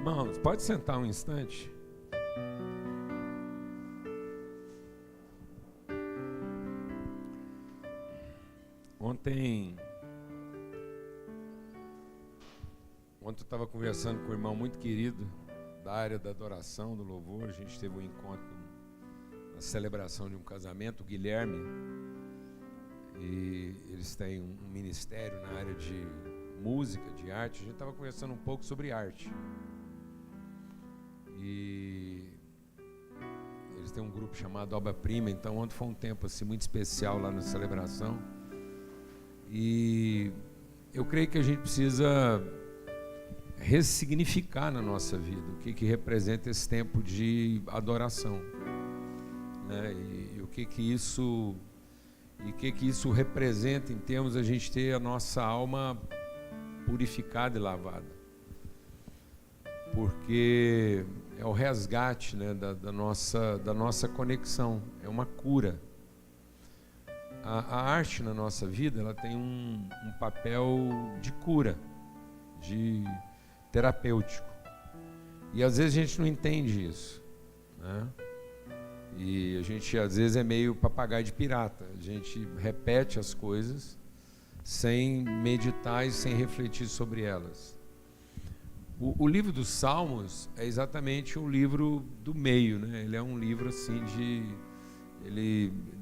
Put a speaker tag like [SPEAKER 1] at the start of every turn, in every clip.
[SPEAKER 1] Irmãos, pode sentar um instante? Ontem eu estava conversando com um irmão muito querido da área da adoração, do louvor. A gente teve um encontro na celebração de um casamento, o Guilherme, e eles têm um ministério na área de música, de arte. A gente estava conversando um pouco sobre arte. E eles têm um grupo chamado Obra Prima. Então ontem foi um tempo assim, muito especial lá na celebração. E eu creio que a gente precisa ressignificar na nossa vida o que representa esse tempo de adoração, né? E o que isso representa em termos de a gente ter a nossa alma purificada e lavada, porque é o resgate, né, da nossa conexão, é uma cura. A arte na nossa vida, ela tem um papel de cura, de terapêutico. E às vezes a gente não entende isso, né? E a gente às vezes é meio papagaio de pirata. A gente repete as coisas sem meditar e sem refletir sobre elas. O livro dos Salmos é exatamente um livro do meio, né? Ele é um livro assim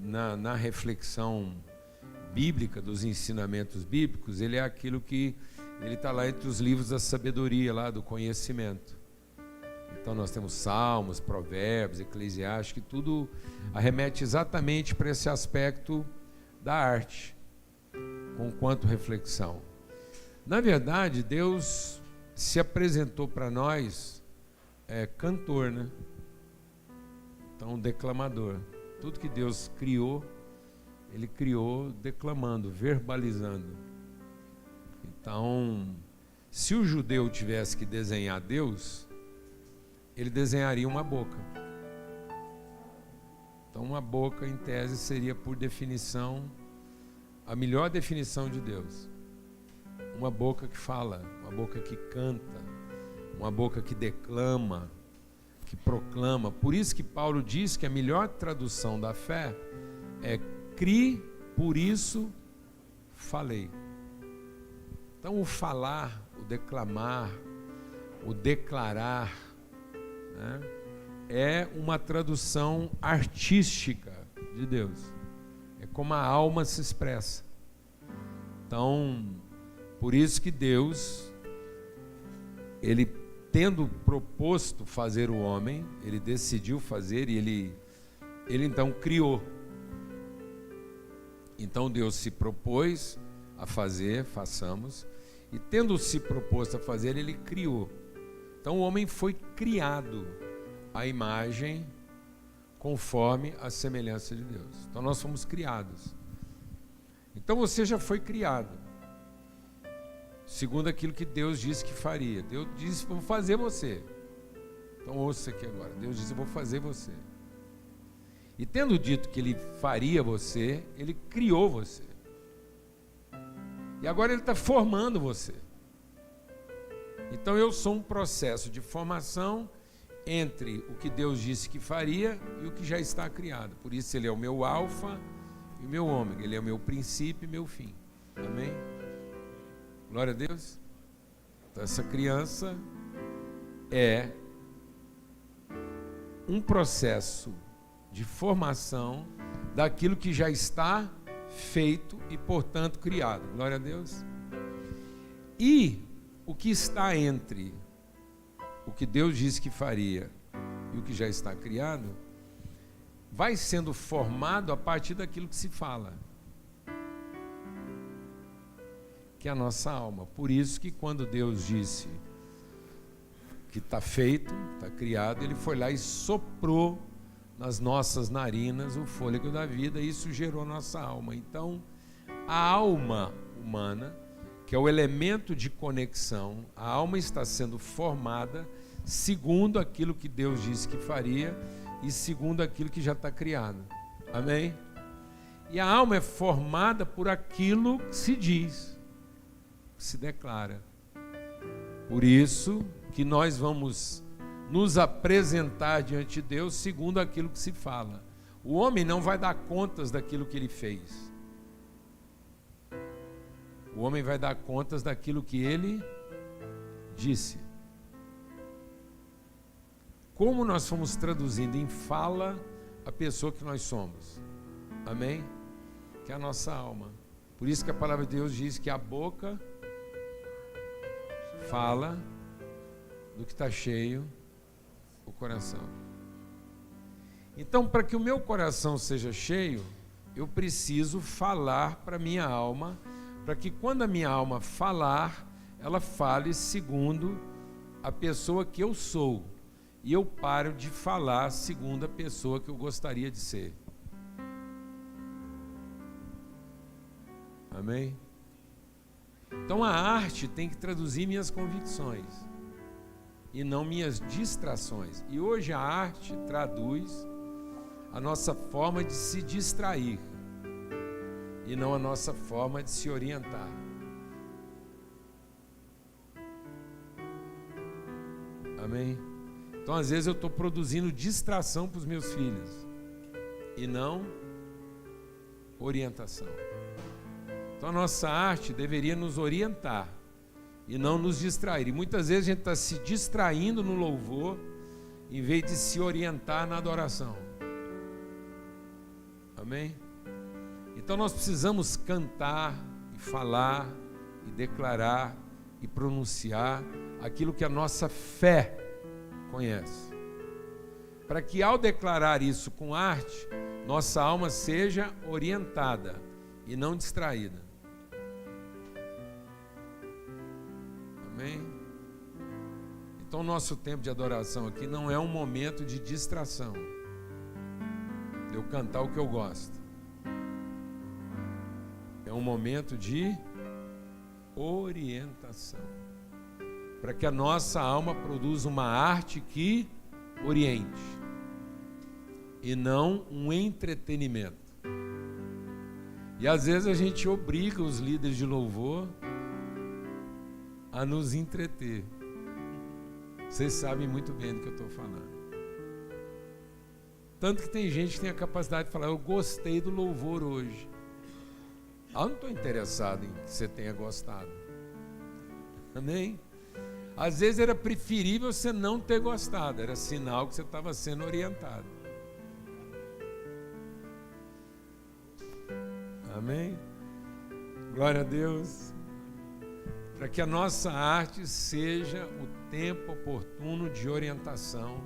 [SPEAKER 1] na reflexão bíblica, dos ensinamentos bíblicos, ele é aquilo que ele está lá entre os livros da sabedoria, lá do conhecimento. Então nós temos Salmos, Provérbios, Eclesiastes, que tudo arremete exatamente para esse aspecto da arte, com quanto reflexão. Na verdade, Deus se apresentou para nós cantor, né? Então, declamador. Tudo que Deus criou, Ele criou declamando, verbalizando. Então, se o judeu tivesse que desenhar Deus, ele desenharia uma boca. Então, uma boca, em tese, seria, por definição, a melhor definição de Deus. Uma boca que fala, uma boca que canta, uma boca que declama, que proclama. Por isso que Paulo diz que a melhor tradução da fé é cri, por isso falei. Então o falar, o declamar, o declarar, né, é uma tradução artística de Deus. É como a alma se expressa. Então, por isso que Deus, Ele tendo proposto fazer o homem, Ele decidiu fazer e Ele então criou. Então Deus se propôs a fazer, façamos, e tendo se proposto a fazer, Ele criou. Então o homem foi criado à imagem, conforme a semelhança de Deus. Então nós fomos criados. Então você já foi criado segundo aquilo que Deus disse que faria. Deus disse: vou fazer você. Então ouça aqui agora. Deus disse: eu vou fazer você. E tendo dito que Ele faria você, Ele criou você. E agora Ele está formando você. Então eu sou um processo de formação entre o que Deus disse que faria e o que já está criado. Por isso Ele é o meu alfa e o meu ômega. Ele é o meu princípio e meu fim. Amém? Glória a Deus. Então essa criança é um processo de formação daquilo que já está feito e, portanto, criado. Glória a Deus. E o que está entre o que Deus disse que faria e o que já está criado vai sendo formado a partir daquilo que se fala, que é a nossa alma. Por isso que quando Deus disse que está feito, está criado, Ele foi lá e soprou nas nossas narinas o fôlego da vida, e isso gerou nossa alma. Então, a alma humana, que é o elemento de conexão, a alma está sendo formada segundo aquilo que Deus disse que faria e segundo aquilo que já está criado. Amém? E a alma é formada por aquilo que se diz, que se declara. Por isso, que nós vamos nos apresentar diante de Deus segundo aquilo que se fala. O homem não vai dar contas daquilo que ele fez. O homem vai dar contas daquilo que ele disse. Como nós fomos traduzindo em fala a pessoa que nós somos. Amém? Que é a nossa alma. Por isso que a palavra de Deus diz que a boca fala do que está cheio o coração. Então, para que o meu coração seja cheio, eu preciso falar para a minha alma, para que quando a minha alma falar, ela fale segundo a pessoa que eu sou, e eu paro de falar segundo a pessoa que eu gostaria de ser. Amém? Então a arte tem que traduzir minhas convicções e não minhas distrações. E hoje a arte traduz a nossa forma de se distrair e não a nossa forma de se orientar. Amém? Então às vezes eu estou produzindo distração para os meus filhos e não orientação. Então a nossa arte deveria nos orientar e não nos distrair. E muitas vezes a gente está se distraindo no louvor em vez de se orientar na adoração. Amém? Então nós precisamos cantar e falar e declarar e pronunciar aquilo que a nossa fé conhece. Para que ao declarar isso com arte, nossa alma seja orientada e não distraída. Amém? Então o nosso tempo de adoração aqui não é um momento de distração, de eu cantar o que eu gosto. É um momento de orientação, para que a nossa alma produza uma arte que oriente e não um entretenimento. E às vezes a gente obriga os líderes de louvor a nos entreter. Vocês sabem muito bem do que eu estou falando. Tanto que tem gente que tem a capacidade de falar: eu gostei do louvor hoje. Eu não estou interessado em que você tenha gostado. Amém? Às vezes era preferível você não ter gostado, era sinal que você estava sendo orientado. Amém? Glória a Deus. Para que a nossa arte seja o tempo oportuno de orientação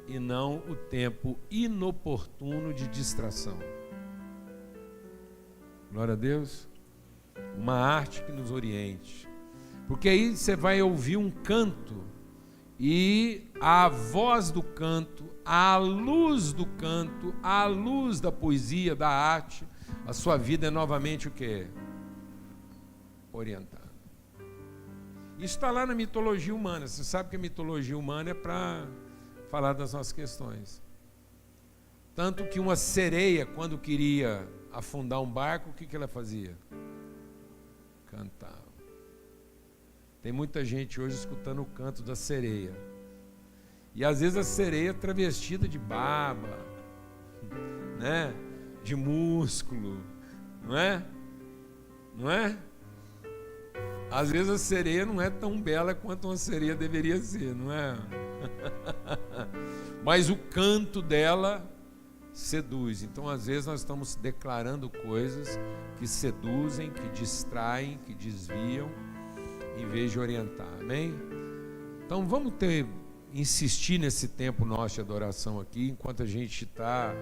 [SPEAKER 1] e não o tempo inoportuno de distração. Glória a Deus. Uma arte que nos oriente. Porque aí você vai ouvir um canto e a voz do canto, a luz do canto, a luz da poesia, da arte, a sua vida é novamente o quê? Orientada. Isso está lá na mitologia humana. Você sabe que a mitologia humana é para falar das nossas questões. Tanto que uma sereia, quando queria afundar um barco, o que ela fazia? Cantava. Tem muita gente hoje escutando o canto da sereia. E às vezes a sereia é travestida de barba, né? De músculo, não é? Não é? Às vezes a sereia não é tão bela quanto uma sereia deveria ser, não é? Mas o canto dela seduz. Então às vezes nós estamos declarando coisas que seduzem, que distraem, que desviam, em vez de orientar. Amém? Então vamos insistir nesse tempo nosso de adoração aqui, enquanto a gente está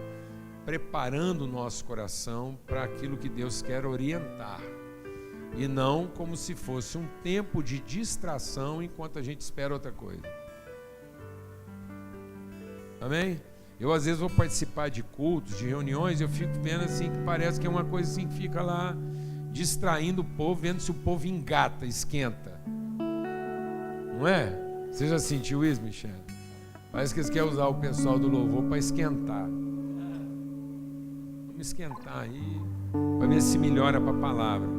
[SPEAKER 1] preparando o nosso coração para aquilo que Deus quer orientar. E não como se fosse um tempo de distração enquanto a gente espera outra coisa. Amém? Eu às vezes vou participar de cultos, de reuniões, eu fico vendo assim que parece que é uma coisa assim que fica lá distraindo o povo, vendo se o povo engata, esquenta. Não é? Você já sentiu isso, Michel? Parece que eles querem usar o pessoal do louvor para esquentar. Vamos esquentar aí, para ver se melhora para a palavra.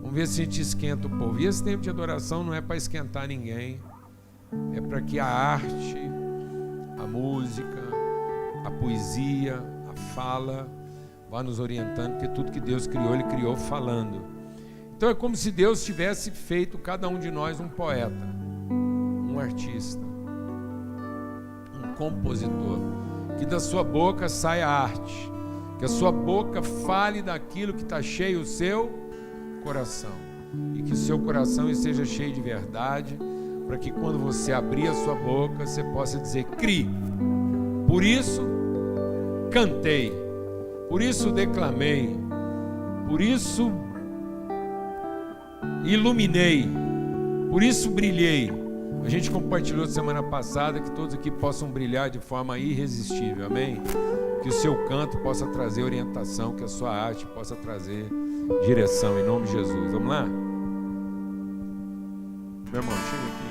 [SPEAKER 1] Vamos ver se a gente esquenta o povo. E esse tempo de adoração não é para esquentar ninguém, é para que a arte, a música, a poesia, a fala vá nos orientando, porque tudo que Deus criou, Ele criou falando. Então é como se Deus tivesse feito cada um de nós um poeta, um artista, um compositor, que da sua boca saia arte, que a sua boca fale daquilo que está cheio o seu coração, e que o seu coração esteja cheio de verdade, para que quando você abrir a sua boca, você possa dizer: crie. Por isso cantei, por isso declamei, por isso iluminei, por isso brilhei. A gente compartilhou semana passada que todos aqui possam brilhar de forma irresistível, amém? Que o seu canto possa trazer orientação, que a sua arte possa trazer direção, em nome de Jesus. Vamos lá? Meu irmão, chega aqui.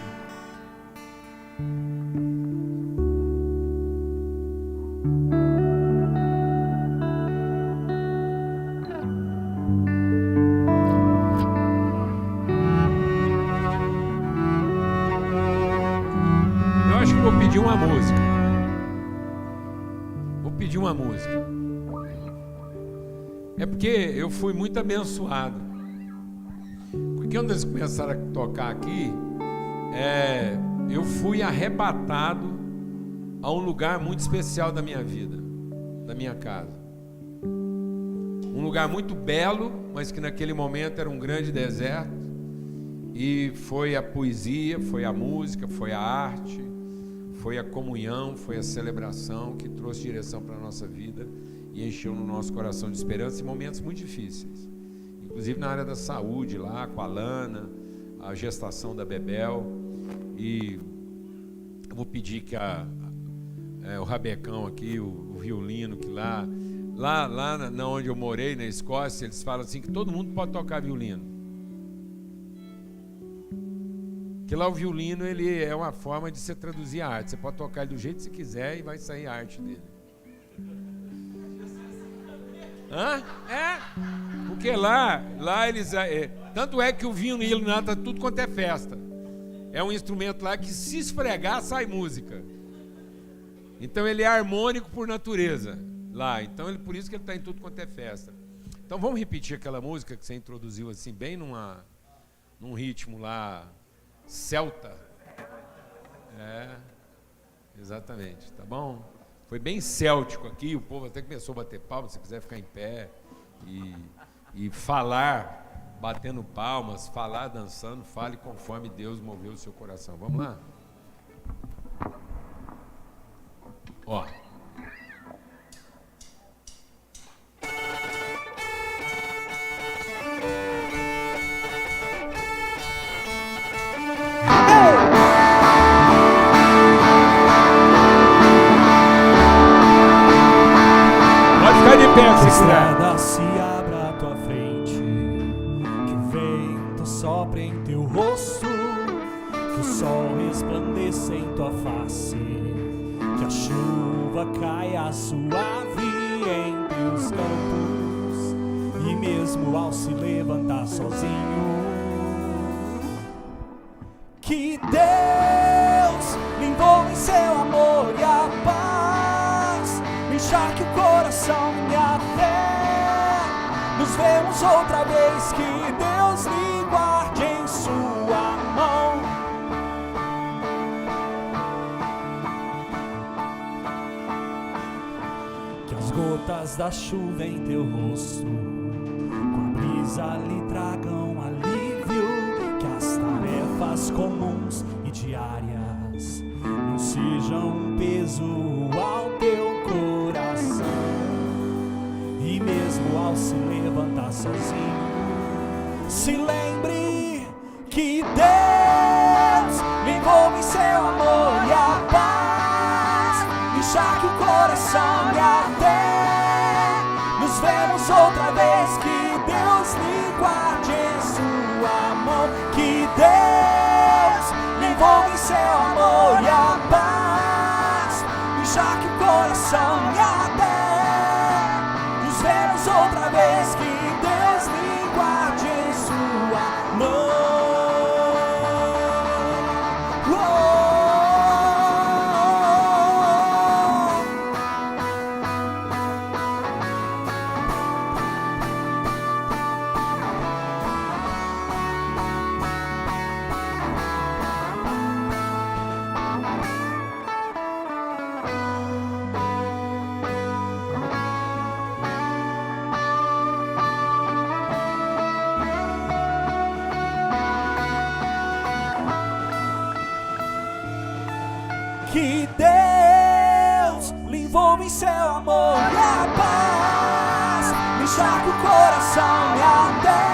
[SPEAKER 1] Eu acho que vou pedir uma música. Uma música. É porque eu fui muito abençoado. Porque quando eles começaram a tocar aqui, eu fui arrebatado a um lugar muito especial da minha vida, da minha casa. Um lugar muito belo, mas que naquele momento era um grande deserto. E foi a poesia, foi a música, foi a arte, foi a comunhão, foi a celebração que trouxe direção para a nossa vida e encheu no nosso coração de esperança em momentos muito difíceis. Inclusive na área da saúde, lá com a Lana, a gestação da Bebel. E eu vou pedir que o rabecão aqui, o violino, que lá onde eu morei, na Escócia, eles falam assim que todo mundo pode tocar violino. Que lá o violino, ele é uma forma de você traduzir a arte. Você pode tocar ele do jeito que você quiser e vai sair a arte dele. Hã? Porque lá eles... tanto é que o violino lá tá tudo quanto é festa. É um instrumento lá que se esfregar sai música. Então ele é harmônico por natureza lá. Então por isso que ele está em tudo quanto é festa. Então vamos repetir aquela música que você introduziu assim, bem num ritmo lá... celta. Exatamente, tá bom? Foi bem céltico aqui, o povo até começou a bater palmas. Se quiser ficar em pé e falar batendo palmas, falar dançando, fale conforme Deus moveu o seu coração. Vamos lá? Ó.
[SPEAKER 2] Que a estrada se abra à tua frente, que o vento sopre em teu rosto, que o sol resplandeça em tua face, que a chuva caia suave em teus campos, e mesmo ao se levantar sozinho, que Deus me envolva em seu amor e a paz encharque o coração e a fé. Nos vemos outra vez, que Deus lhe guarde em sua mão. Que as gotas da chuva em teu rosto, com a brisa lhe tragam alívio, que as tarefas comuns e diárias não sejam um peso ao teu coração. E mesmo ao se levantar sozinho, se lembre que Deus me envolve em seu amor e a paz encharque o coração e até nos vemos outra vez, que Deus lhe guarde em sua mão. Que Deus me envolve em seu amor e a paz encharque o coração e até outra vez, que Deus lhe guarde em sua Que Deus lhe envolva em seu amor e a paz me enxergue o coração e até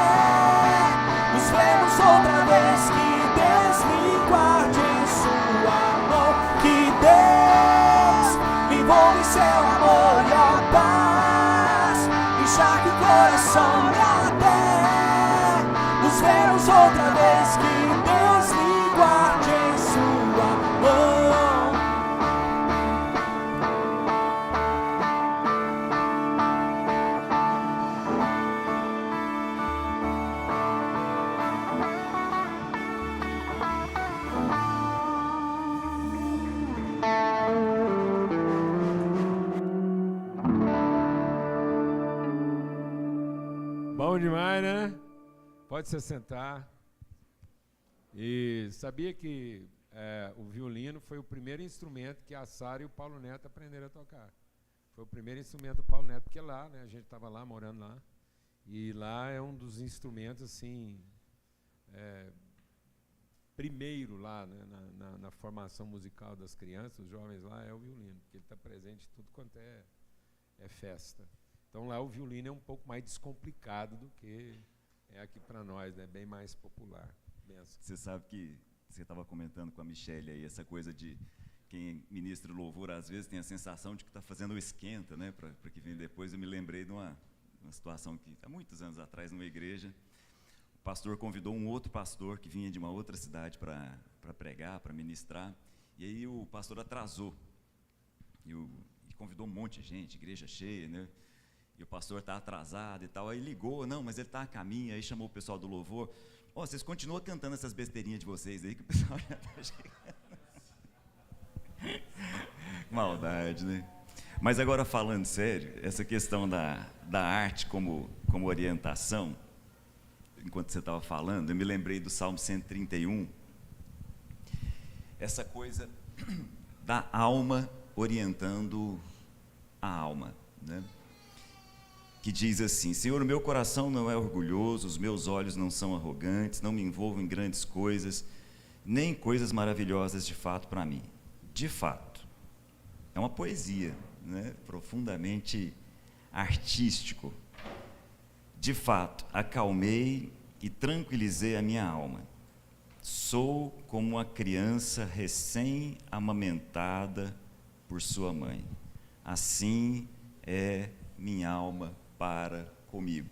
[SPEAKER 2] nos vemos outra vez. Que Deus lhe guarde em sua mão. Que Deus lhe envolva em seu amor e a paz me enxergue o coração e até nos vemos outra vez. Que Deus lhe guarde em sua mão.
[SPEAKER 1] Bom demais, né? Pode se sentar. E sabia que o violino foi o primeiro instrumento que a Sara e o Paulo Neto aprenderam a tocar. Foi o primeiro instrumento do Paulo Neto, porque lá, né, a gente estava lá, morando lá, e lá é um dos instrumentos, assim, primeiro lá, né, na formação musical das crianças, os jovens lá, é o violino, porque ele está presente em tudo quanto é festa. Então lá o violino é um pouco mais descomplicado do que é aqui para nós, né? Bem mais popular. Benção.
[SPEAKER 3] Você sabe que você estava comentando com a Michelle aí, essa coisa de quem ministra louvor às vezes tem a sensação de que está fazendo o esquenta, né? Para que vem depois. Eu me lembrei de uma situação que há muitos anos atrás, numa igreja, o pastor convidou um outro pastor que vinha de uma outra cidade para pregar, para ministrar, e aí o pastor atrasou e convidou um monte de gente, igreja cheia, né? E o pastor está atrasado e tal, aí ligou, não, mas ele está a caminho, aí chamou o pessoal do louvor, vocês continuam cantando essas besteirinhas de vocês aí, que o pessoal já está chegando. Maldade, né? Mas agora falando sério, essa questão da arte como orientação, enquanto você estava falando, eu me lembrei do Salmo 131, essa coisa da alma orientando a alma, né? Que diz assim: Senhor, o meu coração não é orgulhoso, os meus olhos não são arrogantes, não me envolvo em grandes coisas, nem coisas maravilhosas de fato para mim. De fato, é uma poesia, né? Profundamente artístico. De fato, acalmei e tranquilizei a minha alma. Sou como uma criança recém-amamentada por sua mãe. Assim é minha alma para comigo.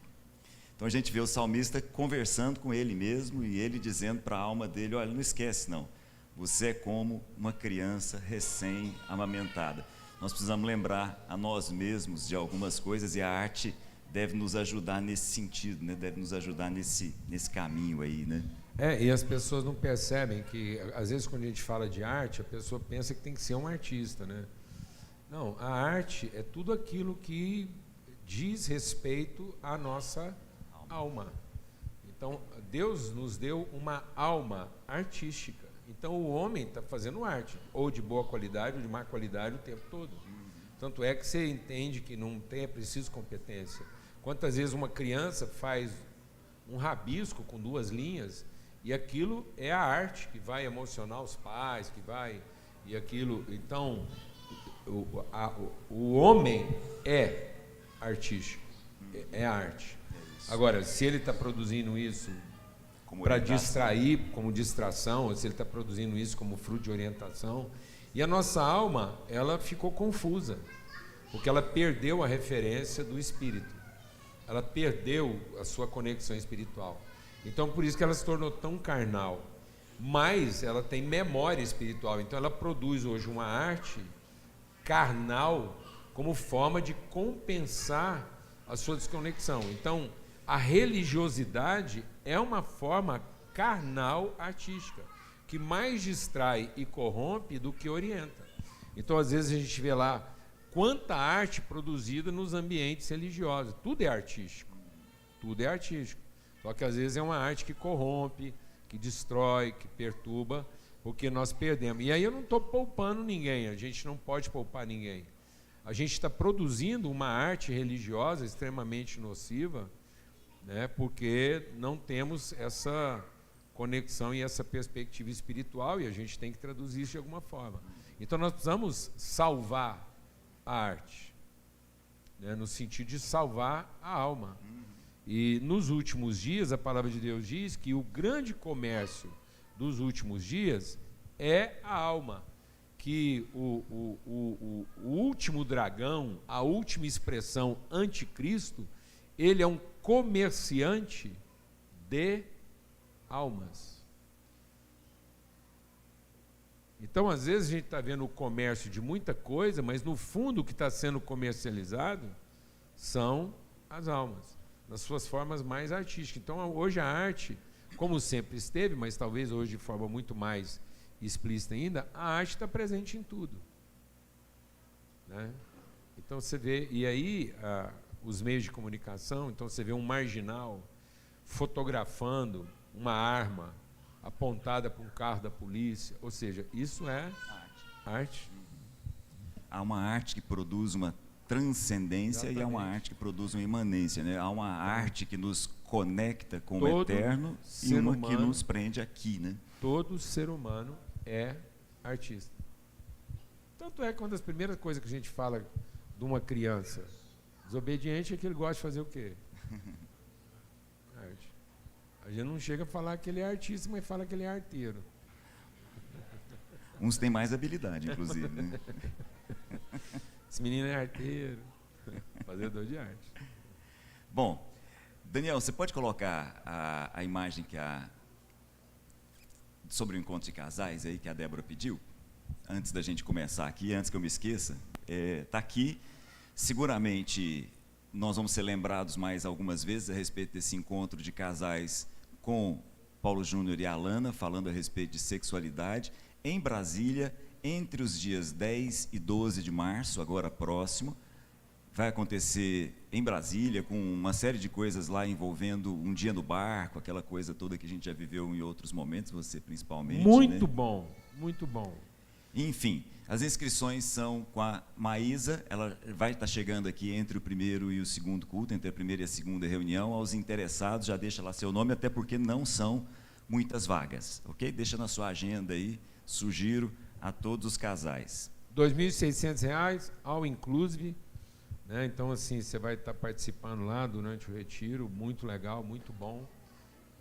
[SPEAKER 3] Então a gente vê o salmista conversando com ele mesmo e ele dizendo para a alma dele: olha, não esquece não, você é como uma criança recém-amamentada. Nós precisamos lembrar a nós mesmos de algumas coisas e a arte deve nos ajudar nesse sentido, né? Deve nos ajudar nesse caminho aí, né?
[SPEAKER 1] E as pessoas não percebem que, às vezes, quando a gente fala de arte, a pessoa pensa que tem que ser um artista, né? Não, a arte é tudo aquilo que diz respeito à nossa alma. Então, Deus nos deu uma alma artística. Então, o homem está fazendo arte, ou de boa qualidade, ou de má qualidade, o tempo todo. Tanto é que você entende que não é preciso competência. Quantas vezes uma criança faz um rabisco com 2 linhas, e aquilo é a arte que vai emocionar os pais, que vai... E aquilo... Então, o homem é artístico, é arte. Agora, se ele está produzindo isso para distrair, como distração, ou se ele está produzindo isso como fruto de orientação, e a nossa alma, ela ficou confusa, porque ela perdeu a referência do Espírito, ela perdeu a sua conexão espiritual. Então, por isso que ela se tornou tão carnal, mas ela tem memória espiritual, então ela produz hoje uma arte carnal como forma de compensar a sua desconexão. Então, a religiosidade é uma forma carnal artística, que mais distrai e corrompe do que orienta. Então, às vezes, a gente vê lá quanta arte produzida nos ambientes religiosos. Tudo é artístico. Tudo é artístico. Só que, às vezes, é uma arte que corrompe, que destrói, que perturba, porque nós perdemos. E aí eu não estou poupando ninguém, a gente não pode poupar ninguém. A gente está produzindo uma arte religiosa extremamente nociva, né, porque não temos essa conexão e essa perspectiva espiritual, e a gente tem que traduzir isso de alguma forma. Então nós precisamos salvar a arte, né, no sentido de salvar a alma. E nos últimos dias, a palavra de Deus diz que o grande comércio dos últimos dias é a alma, que o último dragão, a última expressão anticristo, ele é um comerciante de almas. Então, às vezes, a gente está vendo o comércio de muita coisa, mas no fundo o que está sendo comercializado são as almas, nas suas formas mais artísticas. Então, hoje a arte, como sempre esteve, mas talvez hoje de forma muito mais explícita ainda, a arte está presente em tudo, né? Então você vê, e aí os meios de comunicação, então você vê um marginal fotografando uma arma apontada para um carro da polícia, ou seja, isso é arte.
[SPEAKER 3] Há uma arte que produz uma transcendência. Exatamente. E há uma arte que produz uma imanência, né? Há uma arte que nos conecta com o eterno e uma humano, que nos prende aqui, né?
[SPEAKER 1] Todo ser humano é artista. Tanto é que uma das primeiras coisas que a gente fala de uma criança desobediente é que ele gosta de fazer o quê? Arte. A gente não chega a falar que ele é artista, mas fala que ele é arteiro.
[SPEAKER 3] Uns têm mais habilidade, inclusive, né?
[SPEAKER 1] Esse menino é arteiro, fazedor de arte.
[SPEAKER 3] Bom, Daniel, você pode colocar a imagem sobre o encontro de casais aí que a Débora pediu? Antes da gente começar aqui, antes que eu me esqueça, está aqui. Seguramente nós vamos ser lembrados mais algumas vezes a respeito desse encontro de casais com Paulo Júnior e Alana, falando a respeito de sexualidade, em Brasília, entre os dias 10 e 12 de março, agora próximo. Vai acontecer em Brasília, com uma série de coisas lá envolvendo um dia no barco, aquela coisa toda que a gente já viveu em outros momentos, você principalmente.
[SPEAKER 1] Muito, né?
[SPEAKER 3] Bom,
[SPEAKER 1] muito bom.
[SPEAKER 3] Enfim, as inscrições são com a Maísa, ela vai estar chegando aqui entre o primeiro e o segundo culto, entre a primeira e a segunda reunião. Aos interessados, já deixa lá seu nome, até porque não são muitas vagas, ok? Deixa na sua agenda aí, sugiro a todos os casais.
[SPEAKER 1] R$ 2.600, all inclusive, né? Então, assim, você vai estar participando lá durante o retiro, muito legal, muito bom,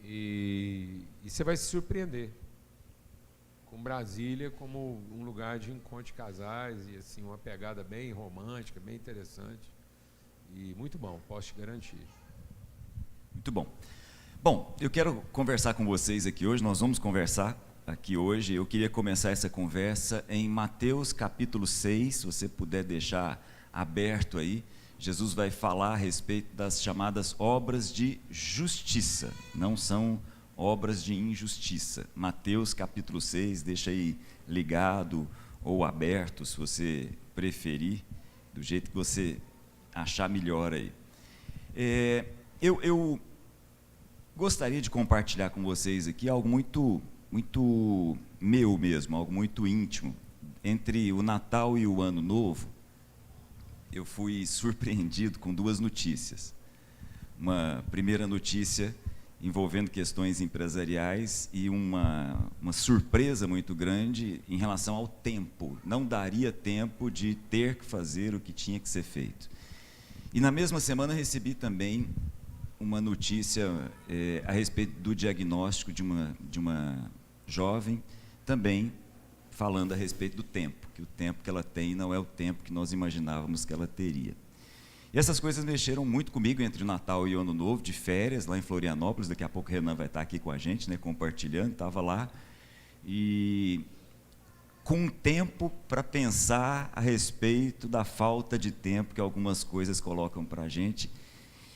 [SPEAKER 1] e você vai se surpreender com Brasília como um lugar de encontro de casais, e assim, uma pegada bem romântica, bem interessante, e muito bom, posso te garantir.
[SPEAKER 3] Muito bom. Bom, eu quero conversar com vocês aqui hoje, nós vamos conversar aqui hoje. Eu queria começar essa conversa em Mateus capítulo 6, se você puder deixar aberto aí. Jesus vai falar a respeito das chamadas obras de justiça, não são obras de injustiça. Mateus capítulo 6, deixa aí ligado ou aberto, se você preferir, do jeito que você achar melhor aí. Eu gostaria de compartilhar com vocês aqui algo muito meu mesmo, algo muito íntimo. Entre o Natal e o Ano Novo, eu fui surpreendido com duas notícias. Uma primeira notícia envolvendo questões empresariais e uma surpresa muito grande em relação ao tempo. Não daria tempo de ter que fazer o que tinha que ser feito. E na mesma semana recebi também uma notícia a respeito do diagnóstico de uma jovem, também falando a respeito do tempo, que o tempo que ela tem não é o tempo que nós imaginávamos que ela teria. E essas coisas mexeram muito comigo entre o Natal e o Ano Novo, de férias, lá em Florianópolis. Daqui a pouco o Renan vai estar aqui com a gente, né, compartilhando, estava lá, e com tempo para pensar a respeito da falta de tempo que algumas coisas colocam para a gente.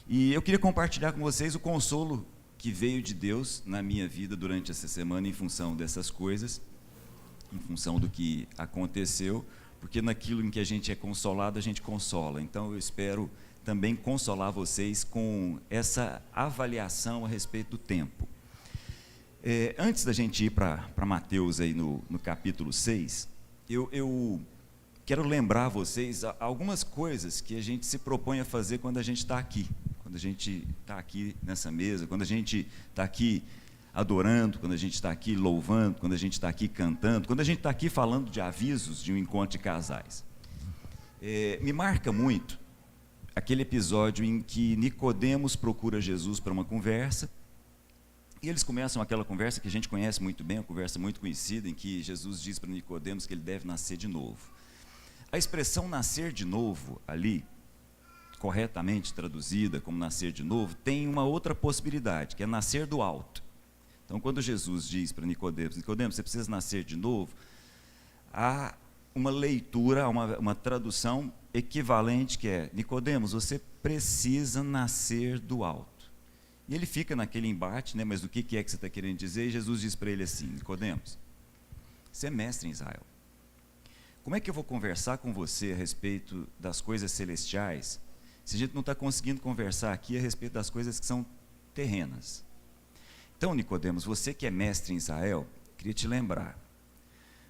[SPEAKER 3] E eu queria compartilhar com vocês o consolo que veio de Deus na minha vida durante essa semana em função dessas coisas, em função do que aconteceu, porque naquilo em que a gente é consolado, a gente consola. Então eu espero também consolar vocês com essa avaliação a respeito do tempo. Antes da gente ir para Mateus aí no capítulo 6, eu quero lembrar vocês algumas coisas que a gente se propõe a fazer quando a gente está aqui. Quando a gente está aqui nessa mesa, quando a gente está aqui adorando, quando a gente está aqui louvando, quando a gente está aqui cantando, quando a gente está aqui falando de avisos de um encontro de casais. Me marca muito aquele episódio em que Nicodemos procura Jesus para uma conversa, e eles começam aquela conversa que a gente conhece muito bem, uma conversa muito conhecida, em que Jesus diz para Nicodemos que ele deve nascer de novo. A expressão nascer de novo ali, corretamente traduzida como nascer de novo, tem uma outra possibilidade, que é nascer do alto. Então, quando Jesus diz para Nicodemos, Nicodemos, você precisa nascer de novo, há uma leitura, uma tradução equivalente que é, Nicodemos, você precisa nascer do alto. E ele fica naquele embate, né, mas o que é que você está querendo dizer? E Jesus diz para ele assim, Nicodemos, você é mestre em Israel. Como é que eu vou conversar com você a respeito das coisas celestiais, se a gente não está conseguindo conversar aqui a respeito das coisas que são terrenas? Então, Nicodemos, você que é mestre em Israel, queria te lembrar,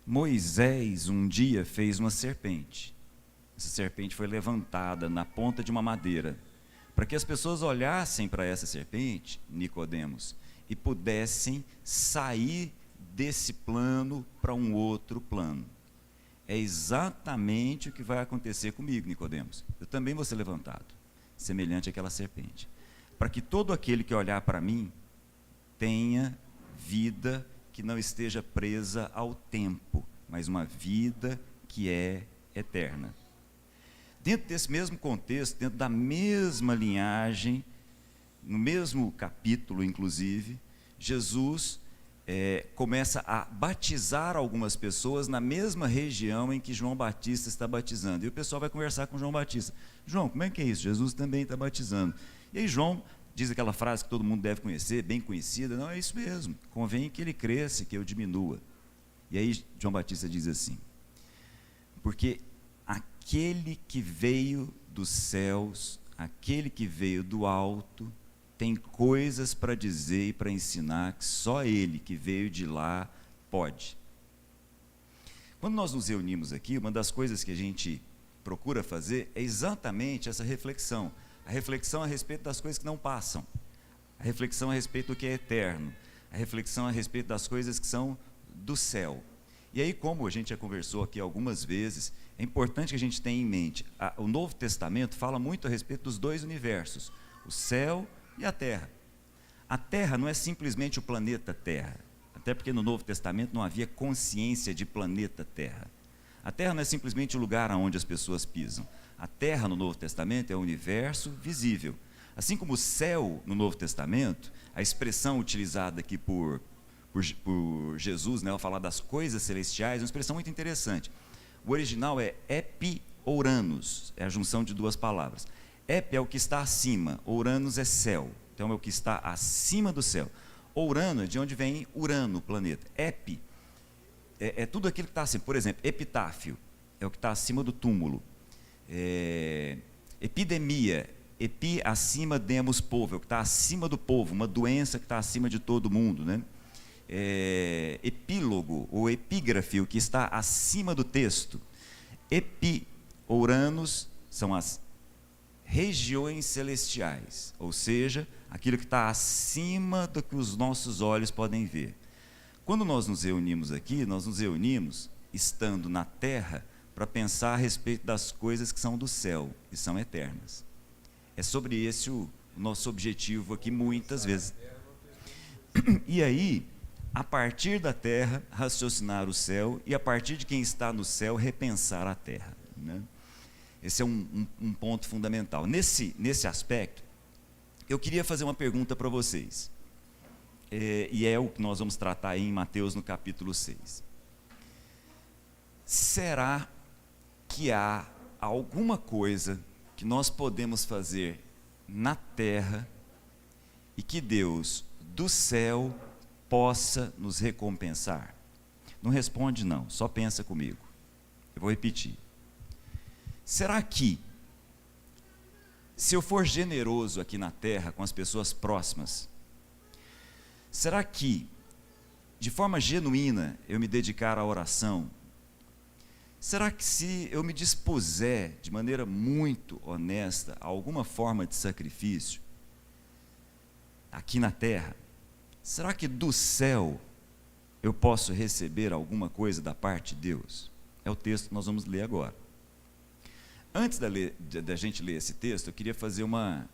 [SPEAKER 3] Moisés um dia fez uma serpente. Essa serpente foi levantada na ponta de uma madeira, para que as pessoas olhassem para essa serpente, Nicodemos, e pudessem sair desse plano para um outro plano. É exatamente o que vai acontecer comigo, Nicodemos. Eu também vou ser levantado, semelhante àquela serpente, para que todo aquele que olhar para mim tenha vida que não esteja presa ao tempo, mas uma vida que é eterna. Dentro desse mesmo contexto, dentro da mesma linhagem, no mesmo capítulo, inclusive, Jesus começa a batizar algumas pessoas na mesma região em que João Batista está batizando. E o pessoal vai conversar com João Batista. João, como é que é isso? Jesus também está batizando. E aí João diz aquela frase que todo mundo deve conhecer, bem conhecida, não, é isso mesmo, convém que ele cresça, que eu diminua. E aí João Batista diz assim, porque aquele que veio dos céus, aquele que veio do alto, tem coisas para dizer e para ensinar que só ele que veio de lá pode. Quando nós nos reunimos aqui, uma das coisas que a gente procura fazer é exatamente essa reflexão. A reflexão a respeito das coisas que não passam. A reflexão a respeito do que é eterno. A reflexão a respeito das coisas que são do céu. E aí, como a gente já conversou aqui algumas vezes, é importante que a gente tenha em mente, o Novo Testamento fala muito a respeito dos dois universos, o céu e a terra. A terra não é simplesmente o planeta Terra, até porque no Novo Testamento não havia consciência de planeta Terra. A terra não é simplesmente o lugar onde as pessoas pisam. A terra no Novo Testamento é o universo visível. Assim como o céu no Novo Testamento, a expressão utilizada aqui por Jesus, né, ao falar das coisas celestiais, é uma expressão muito interessante. O original é epi-ouranos, é a junção de duas palavras. Ep é o que está acima, ouranos é céu, então é o que está acima do céu. Ourano é de onde vem Urano, o planeta. Epi é tudo aquilo que está acima. Por exemplo, epitáfio é o que está acima do túmulo. Epidemia, epi acima demos povo, é o que está acima do povo, uma doença que está acima de todo mundo, né? Epílogo ou epígrafe, o que está acima do texto. Epi-ouranos são as regiões celestiais, ou seja, aquilo que está acima do que os nossos olhos podem ver. Quando nós nos reunimos aqui, nós nos reunimos estando na terra para pensar a respeito das coisas que são do céu e são eternas. É sobre esse o nosso objetivo aqui muitas vezes. E aí, a partir da terra, raciocinar o céu, e a partir de quem está no céu, repensar a terra, né? Esse é um ponto fundamental. Nesse aspecto, eu queria fazer uma pergunta para vocês, e é o que nós vamos tratar aí em Mateus no capítulo 6. Será que há alguma coisa que nós podemos fazer na terra e que Deus do céu possa nos recompensar? Não responde não, só pensa comigo. Eu vou repetir. Será que, se eu for generoso aqui na terra com as pessoas próximas, será que, de forma genuína, eu me dedicar à oração, será que se eu me dispuser de maneira muito honesta a alguma forma de sacrifício aqui na terra, será que do céu eu posso receber alguma coisa da parte de Deus? É o texto que nós vamos ler agora. Antes da gente ler esse texto, eu queria fazer uma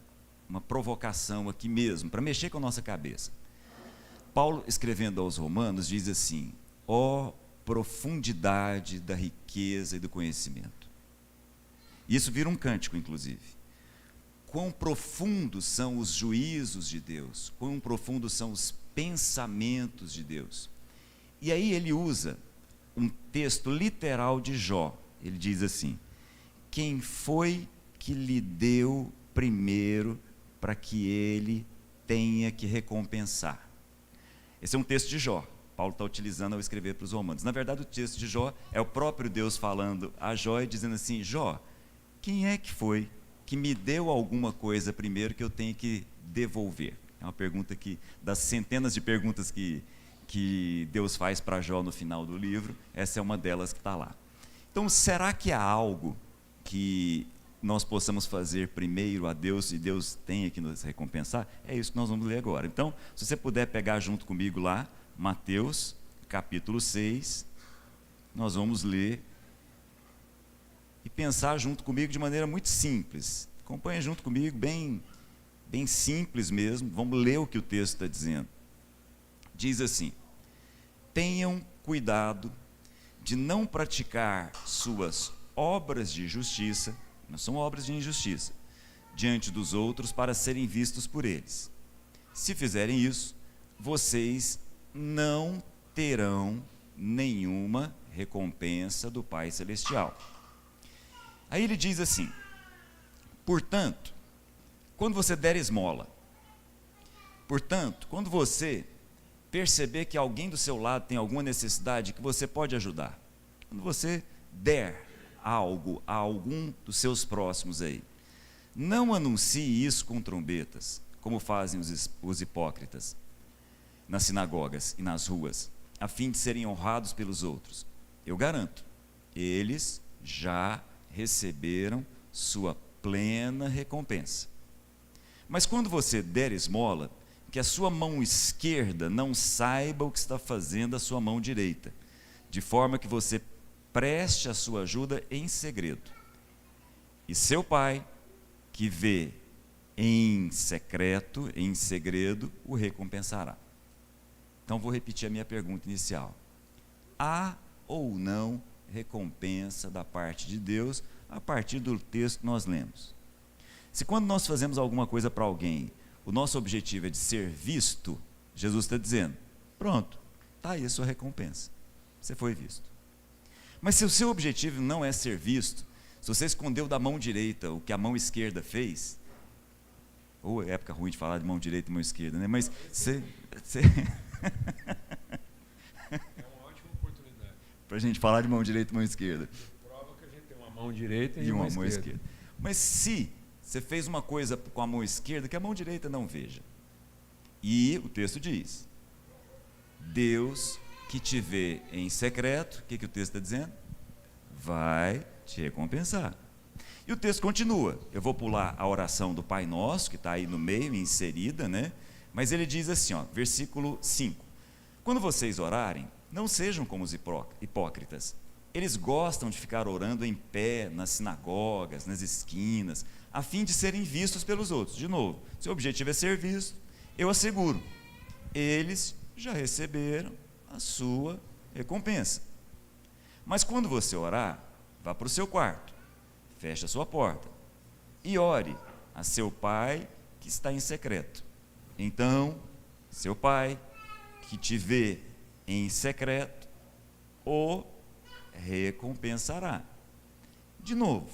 [SPEAKER 3] provocação aqui mesmo, para mexer com a nossa cabeça. Paulo, escrevendo aos Romanos, diz assim: ó profundidade da riqueza e do conhecimento. Isso vira um cântico, inclusive. Quão profundos são os juízos de Deus, quão profundos são os pensamentos de Deus. E aí ele usa um texto literal de Jó. Ele diz assim: quem foi que lhe deu primeiro para que ele tenha que recompensar? Esse é um texto de Jó. Paulo está utilizando ao escrever para os Romanos. Na verdade, o texto de Jó é o próprio Deus falando a Jó e dizendo assim: Jó, quem é que foi que me deu alguma coisa primeiro que eu tenho que devolver? É uma pergunta das centenas de perguntas que Deus faz para Jó no final do livro, essa é uma delas que está lá. Então, será que há algo que nós possamos fazer primeiro a Deus e Deus tenha que nos recompensar? É isso que nós vamos ler agora. Então, se você puder pegar junto comigo lá, Mateus, capítulo 6, nós vamos ler e pensar junto comigo de maneira muito simples. Acompanha junto comigo, bem simples mesmo. Vamos ler o que o texto está dizendo. Diz assim: tenham cuidado de não praticar suas obras de justiça, não são obras de injustiça, diante dos outros para serem vistos por eles. Se fizerem isso, vocês não terão nenhuma recompensa do Pai Celestial. Aí ele diz assim: portanto, quando você der esmola, portanto, quando você perceber que alguém do seu lado tem alguma necessidade que você pode ajudar, quando você der algo a algum dos seus próximos aí, não anuncie isso com trombetas, como fazem os hipócritas nas sinagogas e nas ruas, a fim de serem honrados pelos outros. Eu garanto, eles já receberam sua plena recompensa. Mas quando você der esmola, que a sua mão esquerda não saiba o que está fazendo a sua mão direita, de forma que você preste a sua ajuda em segredo. E seu Pai, que vê em secreto, em segredo, o recompensará. Então vou repetir a minha pergunta inicial: há ou não recompensa da parte de Deus a partir do texto que nós lemos? Se quando nós fazemos alguma coisa para alguém, o nosso objetivo é de ser visto, Jesus está dizendo: pronto, está aí a sua recompensa, você foi visto. Mas se o seu objetivo não é ser visto, se você escondeu da mão direita o que a mão esquerda fez, ou é época ruim de falar de mão direita e mão esquerda, né? Mas você
[SPEAKER 1] é uma ótima oportunidade
[SPEAKER 3] para a gente falar de mão direita e mão esquerda.
[SPEAKER 1] Prova que a gente tem uma mão direita e
[SPEAKER 3] uma mão esquerda. Mas se você fez uma coisa com a mão esquerda que a mão direita não veja, e o texto diz: Deus que te vê em secreto, o que o texto está dizendo? Vai te recompensar. E o texto continua. Eu vou pular a oração do Pai Nosso, que está aí no meio, inserida, né? Mas ele diz assim, ó, versículo 5: quando vocês orarem, não sejam como os hipócritas. Eles gostam de ficar orando em pé, nas sinagogas, nas esquinas, a fim de serem vistos pelos outros. De novo, seu objetivo é ser visto, eu asseguro, eles já receberam a sua recompensa. Mas quando você orar, vá para o seu quarto, feche a sua porta e ore a seu Pai que está em secreto. Então, seu Pai que te vê em secreto o recompensará. De novo,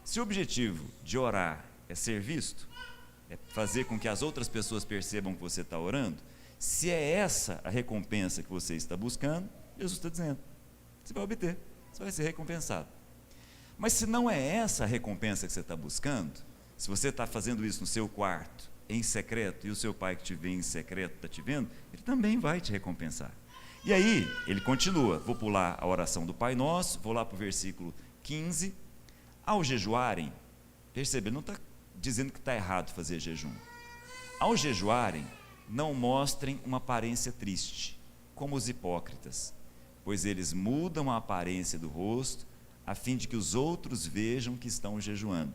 [SPEAKER 3] se o objetivo de orar é ser visto, é fazer com que as outras pessoas percebam que você está orando, se é essa a recompensa que você está buscando, Jesus está dizendo, você vai obter, você vai ser recompensado. Mas se não é essa a recompensa que você está buscando, se você está fazendo isso no seu quarto, em secreto, e o seu Pai que te vê em secreto está te vendo, ele também vai te recompensar. E aí, ele continua, vou pular a oração do Pai Nosso, vou lá para o versículo 15, ao jejuarem, percebe, ele não está dizendo que está errado fazer jejum. Ao jejuarem, não mostrem uma aparência triste, como os hipócritas, pois eles mudam a aparência do rosto, a fim de que os outros vejam que estão jejuando.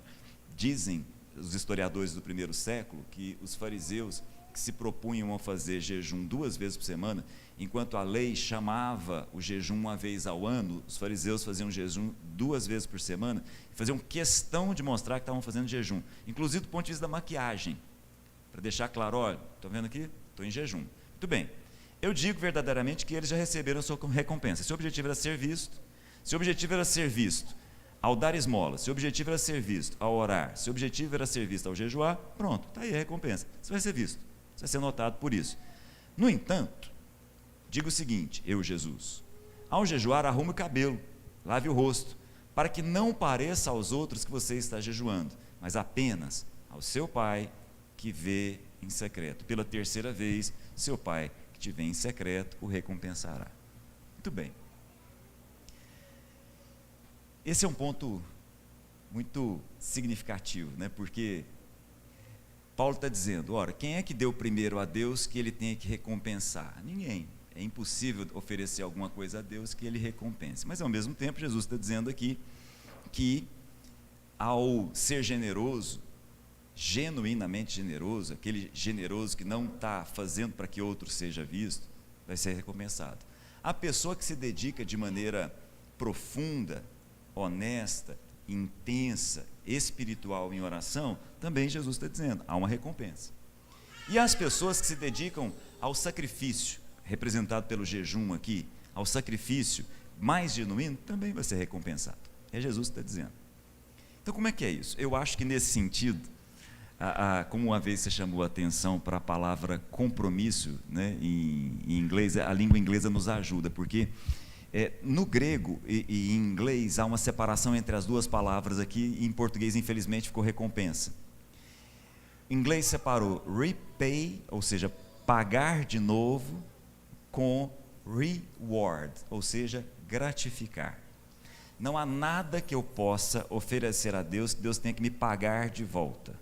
[SPEAKER 3] Dizem os historiadores do primeiro século que os fariseus, que se propunham a fazer jejum 2 vezes por semana, enquanto a lei chamava o jejum 1 vez ao ano, os fariseus faziam jejum 2 vezes por semana, e faziam questão de mostrar que estavam fazendo jejum, inclusive do ponto de vista da maquiagem, para deixar claro, olha, estão vendo aqui? Estou em jejum. Muito bem, eu digo verdadeiramente que eles já receberam a sua recompensa. Se o objetivo era ser visto, se o objetivo era ser visto ao dar esmola, se o objetivo era ser visto ao orar, se o objetivo era ser visto ao jejuar, pronto, está aí a recompensa, você vai ser visto, você vai ser notado por isso. No entanto, digo o seguinte, eu, Jesus, ao jejuar, arrume o cabelo, lave o rosto, para que não pareça aos outros que você está jejuando, mas apenas ao seu Pai que vê em secreto. Pela 3ª vez, seu Pai que te vê em secreto o recompensará. Muito bem. Esse é um ponto muito significativo, né? Porque Paulo está dizendo, ora, quem é que deu primeiro a Deus que ele tenha que recompensar? Ninguém. É impossível oferecer alguma coisa a Deus que ele recompense. Mas ao mesmo tempo, Jesus está dizendo aqui que ao ser generoso, genuinamente generoso, aquele generoso que não está fazendo para que outro seja visto, vai ser recompensado. A pessoa que se dedica de maneira profunda, honesta, intensa, espiritual em oração, também Jesus está dizendo, há uma recompensa. E as pessoas que se dedicam ao sacrifício, representado pelo jejum aqui, ao sacrifício mais genuíno, também vai ser recompensado. É Jesus que está dizendo. Então como é que é isso? Eu acho que nesse sentido, como uma vez você chamou a atenção para a palavra compromisso, né, em inglês, a língua inglesa nos ajuda, porque no grego e em inglês há uma separação entre as duas palavras aqui, e em português infelizmente ficou recompensa. Em inglês separou repay, ou seja, pagar de novo, com reward, ou seja, gratificar. Não há nada que eu possa oferecer a Deus que Deus tenha que me pagar de volta.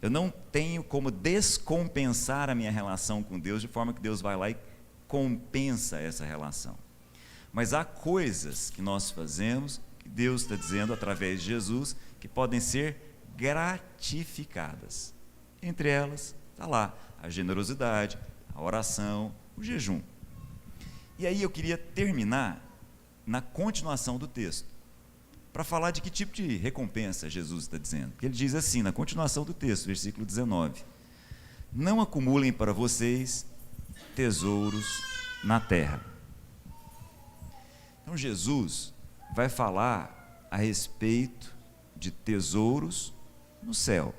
[SPEAKER 3] Eu não tenho como descompensar a minha relação com Deus, de forma que Deus vai lá e compensa essa relação. Mas há coisas que nós fazemos, que Deus está dizendo através de Jesus, que podem ser gratificadas. Entre elas, está lá, a generosidade, a oração, o jejum. E aí eu queria terminar na continuação do texto, para falar de que tipo de recompensa Jesus está dizendo. Ele diz assim, na continuação do texto, versículo 19: não acumulem para vocês tesouros na terra. Então Jesus vai falar a respeito de tesouros no céu.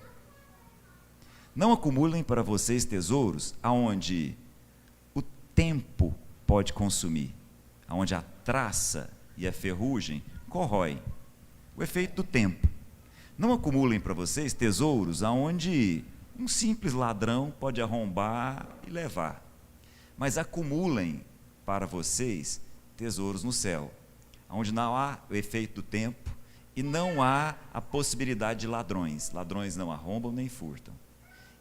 [SPEAKER 3] Não acumulem para vocês tesouros aonde o tempo pode consumir, aonde a traça e a ferrugem corroem. O efeito do tempo. Não acumulem para vocês tesouros aonde um simples ladrão pode arrombar e levar, mas acumulem para vocês tesouros no céu, onde não há o efeito do tempo e não há a possibilidade de ladrões. Ladrões não arrombam nem furtam.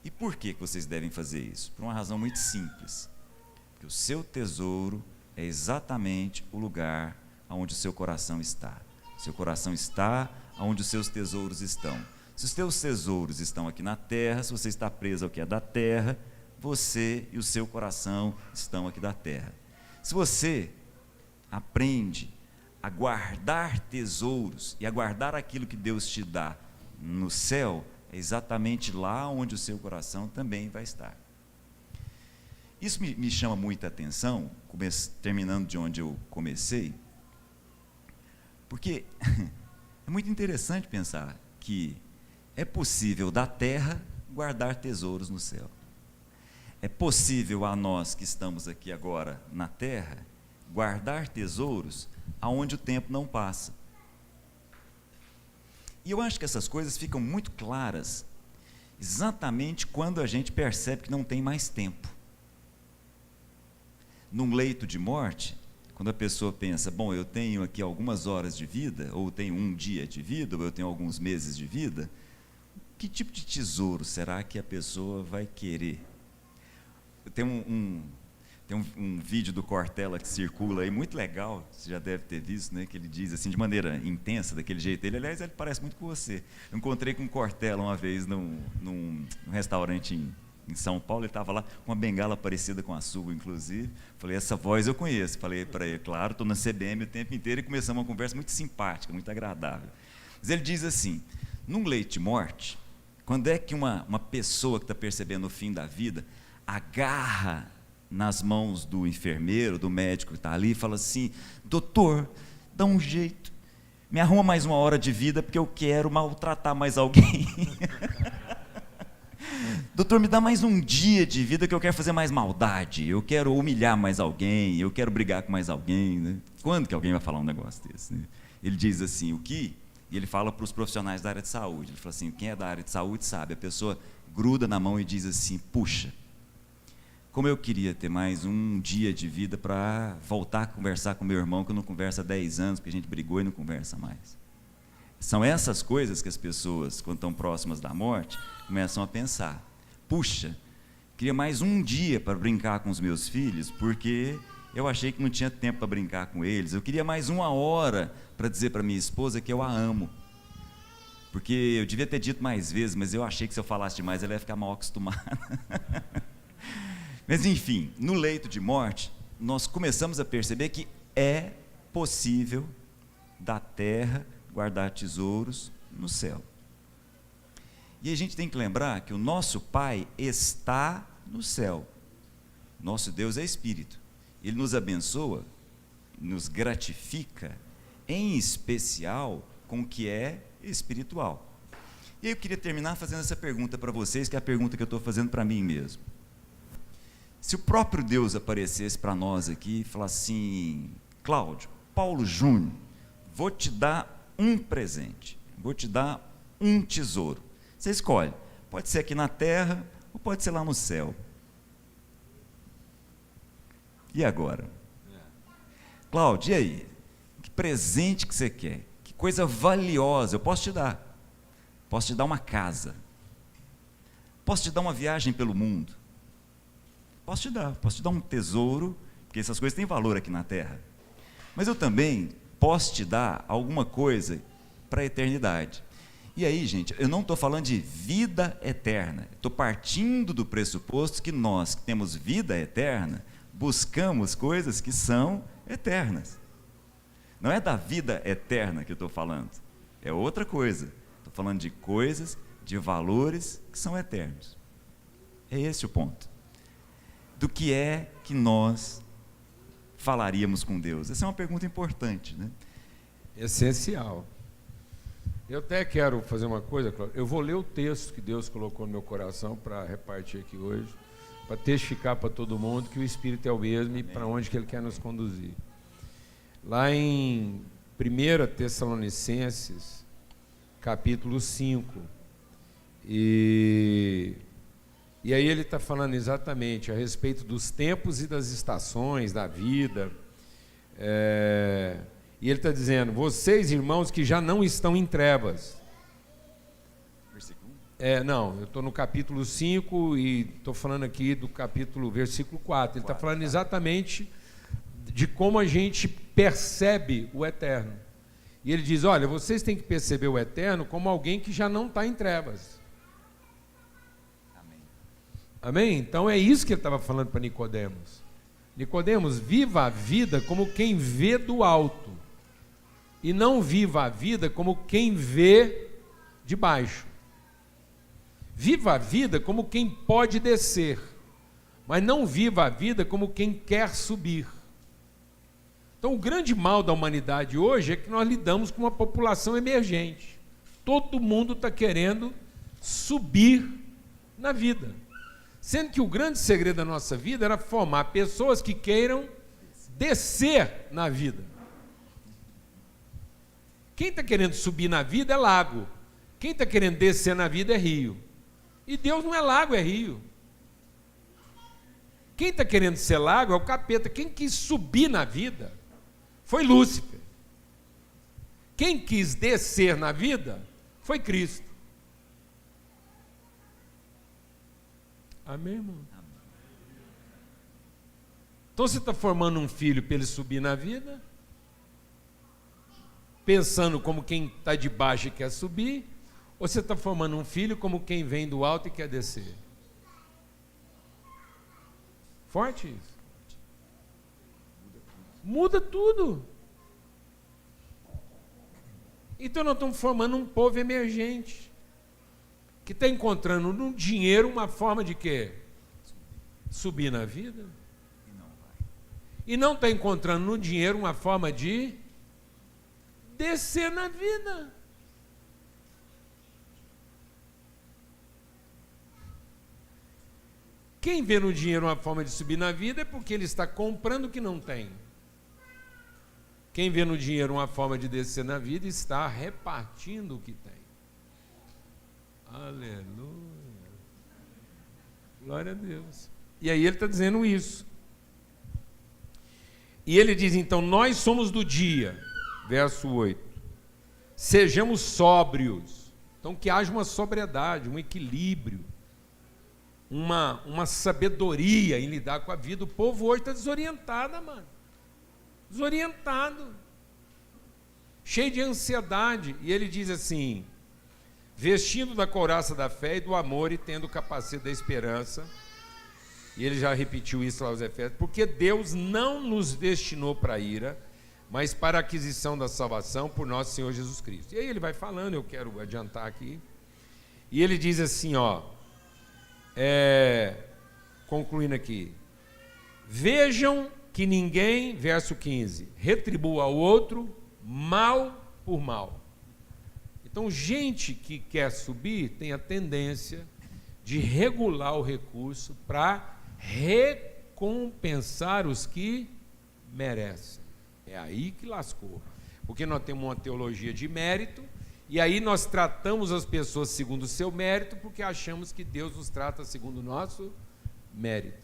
[SPEAKER 3] E por que vocês devem fazer isso? Por uma razão muito simples. Porque o seu tesouro é exatamente o lugar onde o seu coração está. Seu coração está onde os seus tesouros estão. Se os seus tesouros estão aqui na terra, se você está preso ao que é da terra, você e o seu coração estão aqui da terra. Se você aprende a guardar tesouros e a guardar aquilo que Deus te dá no céu, é exatamente lá onde o seu coração também vai estar. Isso me chama muita atenção, terminando de onde eu comecei, porque é muito interessante pensar que é possível da terra guardar tesouros no céu. É possível a nós que estamos aqui agora na terra guardar tesouros aonde o tempo não passa. E eu acho que essas coisas ficam muito claras exatamente quando a gente percebe que não tem mais tempo. Num leito de morte, quando a pessoa pensa, bom, eu tenho aqui algumas horas de vida, ou tenho um dia de vida, ou eu tenho alguns meses de vida, que tipo de tesouro será que a pessoa vai querer? tem um vídeo do Cortella que circula aí, muito legal, você já deve ter visto, né, que ele diz assim, de maneira intensa, daquele jeito dele. Aliás, ele parece muito com você. Eu encontrei com o Cortella uma vez num restaurante em São Paulo, ele estava lá com uma bengala parecida com a sua, inclusive. Falei, essa voz eu conheço. Falei para ele, claro, estou na CBM o tempo inteiro, e começamos uma conversa muito simpática, muito agradável. Mas ele diz assim, num leito de morte, quando é que uma pessoa que está percebendo o fim da vida agarra nas mãos do enfermeiro, do médico que está ali, e fala assim, doutor, dá um jeito, me arruma mais uma hora de vida, porque eu quero maltratar mais alguém. Doutor, me dá mais um dia de vida, que eu quero fazer mais maldade, eu quero humilhar mais alguém, eu quero brigar com mais alguém, né? Quando que alguém vai falar um negócio desse, né? Ele diz assim, o que? E ele fala para os profissionais da área de saúde, ele fala assim, quem é da área de saúde sabe, a pessoa gruda na mão e diz assim, puxa, como eu queria ter mais um dia de vida para voltar a conversar com meu irmão, que eu não converso há 10 anos, porque a gente brigou e não conversa mais. São essas coisas que as pessoas, quando estão próximas da morte, começam a pensar. Puxa, queria mais um dia para brincar com os meus filhos, porque eu achei que não tinha tempo para brincar com eles. Eu queria mais uma hora para dizer para minha esposa que eu a amo. Porque eu devia ter dito mais vezes, mas eu achei que se eu falasse demais, ela ia ficar mal acostumada. Mas, enfim, no leito de morte, nós começamos a perceber que é possível da terra guardar tesouros no céu. E a gente tem que lembrar que o nosso Pai está no céu. Nosso Deus é Espírito. Ele nos abençoa, nos gratifica, em especial com o que é espiritual. E eu queria terminar fazendo essa pergunta para vocês, que é a pergunta que eu estou fazendo para mim mesmo. Se o próprio Deus aparecesse para nós aqui e falasse assim, Cláudio, Paulo Júnior, vou te dar um presente, vou te dar um tesouro. Você escolhe, pode ser aqui na terra ou pode ser lá no céu. E agora? Cláudio, e aí? Que presente que você quer? Que coisa valiosa eu posso te dar? Posso te dar uma casa. Posso te dar uma viagem pelo mundo. Posso te dar um tesouro, porque essas coisas têm valor aqui na terra. Mas eu também posso te dar alguma coisa para a eternidade. E aí, gente, eu não estou falando de vida eterna. Estou partindo do pressuposto que nós, que temos vida eterna, buscamos coisas que são eternas. Não é da vida eterna que eu estou falando. É outra coisa. Estou falando de coisas, de valores que são eternos. É esse o ponto. Do que é que nós falaríamos com Deus? Essa é uma pergunta importante, né?
[SPEAKER 1] Essencial. Eu até quero fazer uma coisa, Cláudio. Eu vou ler o texto que Deus colocou no meu coração para repartir aqui hoje, para testificar para todo mundo que o Espírito é o mesmo e para onde que Ele quer nos conduzir. Lá em 1 Tessalonicenses, capítulo 5, e aí ele está falando exatamente a respeito dos tempos e das estações da vida. E ele está dizendo, vocês, irmãos, que já não estão em trevas.
[SPEAKER 3] Versículo
[SPEAKER 1] 1? Não, eu estou no capítulo 5 e estou falando aqui do capítulo, versículo 4. Ele está falando exatamente de como a gente percebe o eterno. E ele diz, olha, vocês têm que perceber o eterno como alguém que já não está em trevas. Amém? Então é isso que ele estava falando para Nicodemos. Nicodemos, viva a vida como quem vê do alto. E não viva a vida como quem vê de baixo. Viva a vida como quem pode descer. Mas não viva a vida como quem quer subir. Então o grande mal da humanidade hoje é que nós lidamos com uma população emergente. Todo mundo está querendo subir na vida. Sendo que o grande segredo da nossa vida era formar pessoas que queiram descer na vida. Quem está querendo subir na vida é lago. Quem está querendo descer na vida é rio. E Deus não é lago, é rio. Quem está querendo ser lago é o capeta. Quem quis subir na vida foi Lúcifer. Quem quis descer na vida foi Cristo. Amém, irmão? Então você está formando um filho para ele subir na vida, pensando como quem está de baixo e quer subir, ou você está formando um filho como quem vem do alto e quer descer? Forte isso. Muda tudo. Então nós estamos formando um povo emergente, que está encontrando no dinheiro uma forma de quê? Subir na vida. E não está encontrando no dinheiro uma forma de descer na vida. Quem vê no dinheiro uma forma de subir na vida é porque ele está comprando o que não tem. Quem vê no dinheiro uma forma de descer na vida está repartindo o que tem. Aleluia. Glória a Deus. E aí ele está dizendo isso. E ele diz, então, nós somos do dia, verso 8, sejamos sóbrios. Então, que haja uma sobriedade, um equilíbrio, uma sabedoria em lidar com a vida. O povo hoje está desorientado, mano. Desorientado. Cheio de ansiedade. E ele diz assim, vestindo da couraça da fé e do amor e tendo o capacete da esperança. E ele já repetiu isso lá aos Efésios, porque Deus não nos destinou para a ira, mas para a aquisição da salvação por nosso Senhor Jesus Cristo. E aí ele vai falando, eu quero adiantar aqui, e ele diz assim, concluindo aqui, vejam que ninguém, verso 15, retribua ao outro mal por mal. Então, gente que quer subir tem a tendência de regular o recurso para recompensar os que merecem. É aí que lascou. Porque nós temos uma teologia de mérito, e aí nós tratamos as pessoas segundo o seu mérito, porque achamos que Deus nos trata segundo o nosso mérito.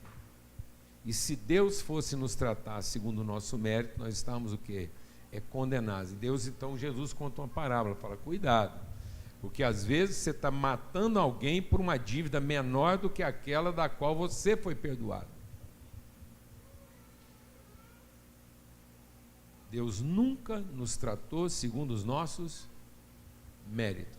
[SPEAKER 1] E se Deus fosse nos tratar segundo o nosso mérito, nós estamos o quê? Condenados. E Deus, então, Jesus conta uma parábola, fala, cuidado, porque às vezes você está matando alguém por uma dívida menor do que aquela da qual você foi perdoado. Deus nunca nos tratou segundo os nossos méritos.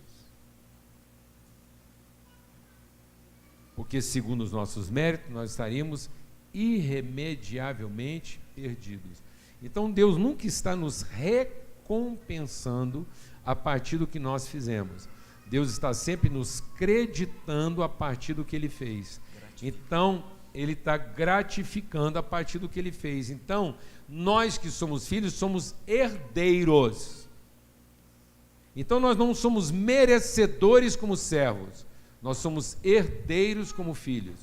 [SPEAKER 1] Porque segundo os nossos méritos, nós estaríamos irremediavelmente perdidos. Então Deus nunca está nos recompensando a partir do que nós fizemos. Deus está sempre nos creditando a partir do que Ele fez. Então, Ele está gratificando a partir do que Ele fez. Então, nós que somos filhos, somos herdeiros. Então, nós não somos merecedores como servos, nós somos herdeiros como filhos.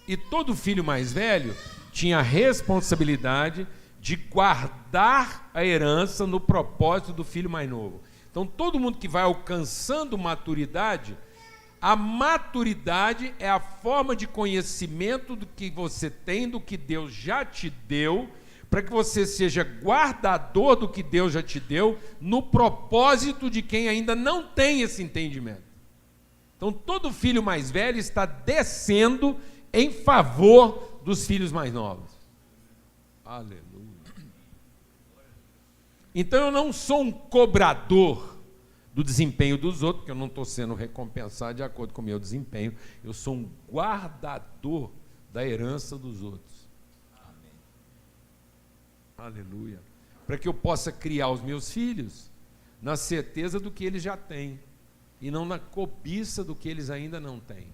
[SPEAKER 1] E todo filho mais velho tinha a responsabilidade de guardar a herança no propósito do filho mais novo. Então, todo mundo que vai alcançando maturidade, a maturidade é a forma de conhecimento do que você tem, do que Deus já te deu, para que você seja guardador do que Deus já te deu, no propósito de quem ainda não tem esse entendimento. Então, todo filho mais velho está descendo em favor dos filhos mais novos. Aleluia. Então eu não sou um cobrador do desempenho dos outros, porque eu não estou sendo recompensado de acordo com o meu desempenho. Eu sou um guardador da herança dos outros. Amém. Aleluia. Para que eu possa criar os meus filhos na certeza do que eles já têm e não na cobiça do que eles ainda não têm.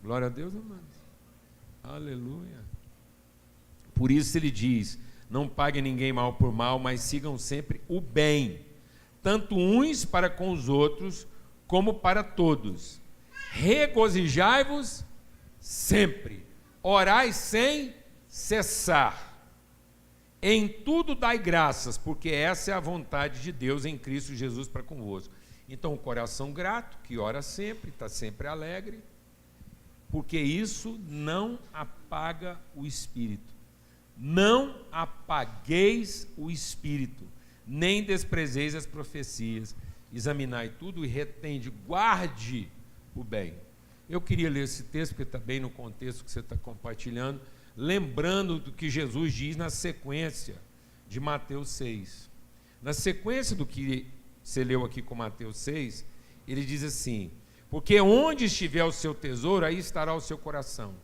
[SPEAKER 1] Glória a Deus, amados. Aleluia. Por isso ele diz, não paguem ninguém mal por mal, mas sigam sempre o bem, tanto uns para com os outros, como para todos. Regozijai-vos sempre, orai sem cessar. Em tudo dai graças, porque essa é a vontade de Deus em Cristo Jesus para convosco. Então, o coração grato, que ora sempre, está sempre alegre, porque isso não apaga o espírito. Não apagueis o espírito, nem desprezeis as profecias. Examinai tudo e retende, guarde o bem. Eu queria ler esse texto, porque está bem no contexto que você está compartilhando, lembrando do que Jesus diz na sequência de Mateus 6. Na sequência do que você leu aqui com Mateus 6, ele diz assim: porque onde estiver o seu tesouro, aí estará o seu coração.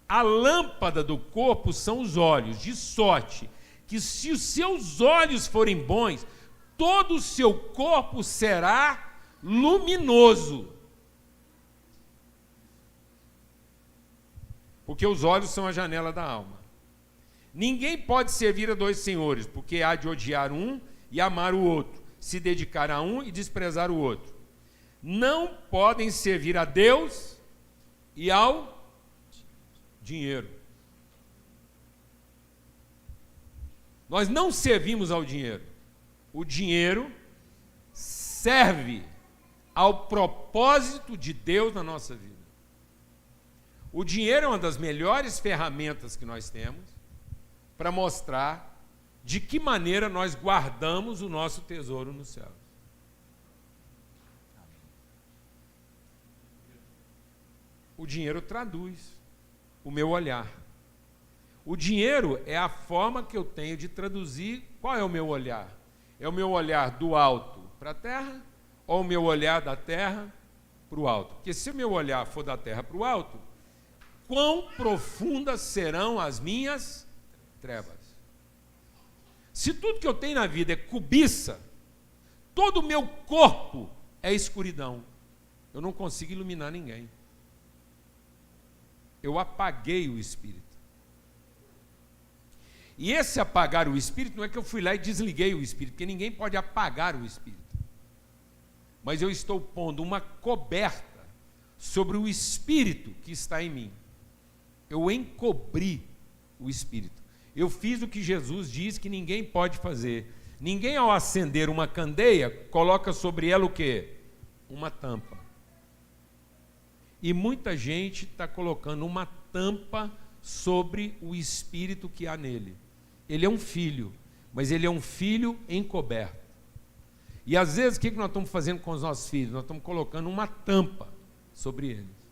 [SPEAKER 1] A lâmpada do corpo são os olhos, de sorte que se os seus olhos forem bons, todo o seu corpo será luminoso. Porque os olhos são a janela da alma. Ninguém pode servir a dois senhores, porque há de odiar um e amar o outro, se dedicar a um e desprezar o outro. Não podem servir a Deus e ao dinheiro. Nós não servimos ao dinheiro. O dinheiro serve ao propósito de Deus na nossa vida. O dinheiro é uma das melhores ferramentas que nós temos para mostrar de que maneira nós guardamos o nosso tesouro no céu. O dinheiro traduz o meu olhar. O dinheiro é a forma que eu tenho de traduzir qual é o meu olhar. É o meu olhar do alto para a terra ou o meu olhar da terra para o alto? Porque se o meu olhar for da terra para o alto, quão profundas serão as minhas trevas? Se tudo que eu tenho na vida é cobiça, todo o meu corpo é escuridão. Eu não consigo iluminar ninguém. Eu apaguei o Espírito. E esse apagar o Espírito não é que eu fui lá e desliguei o Espírito, porque ninguém pode apagar o Espírito. Mas eu estou pondo uma coberta sobre o Espírito que está em mim. Eu encobri o Espírito. Eu fiz o que Jesus diz que ninguém pode fazer. Ninguém, ao acender uma candeia, coloca sobre ela o quê? Uma tampa. E muita gente está colocando uma tampa sobre o Espírito que há nele. Ele é um filho, mas ele é um filho encoberto. E às vezes o que nós estamos fazendo com os nossos filhos? Nós estamos colocando uma tampa sobre eles.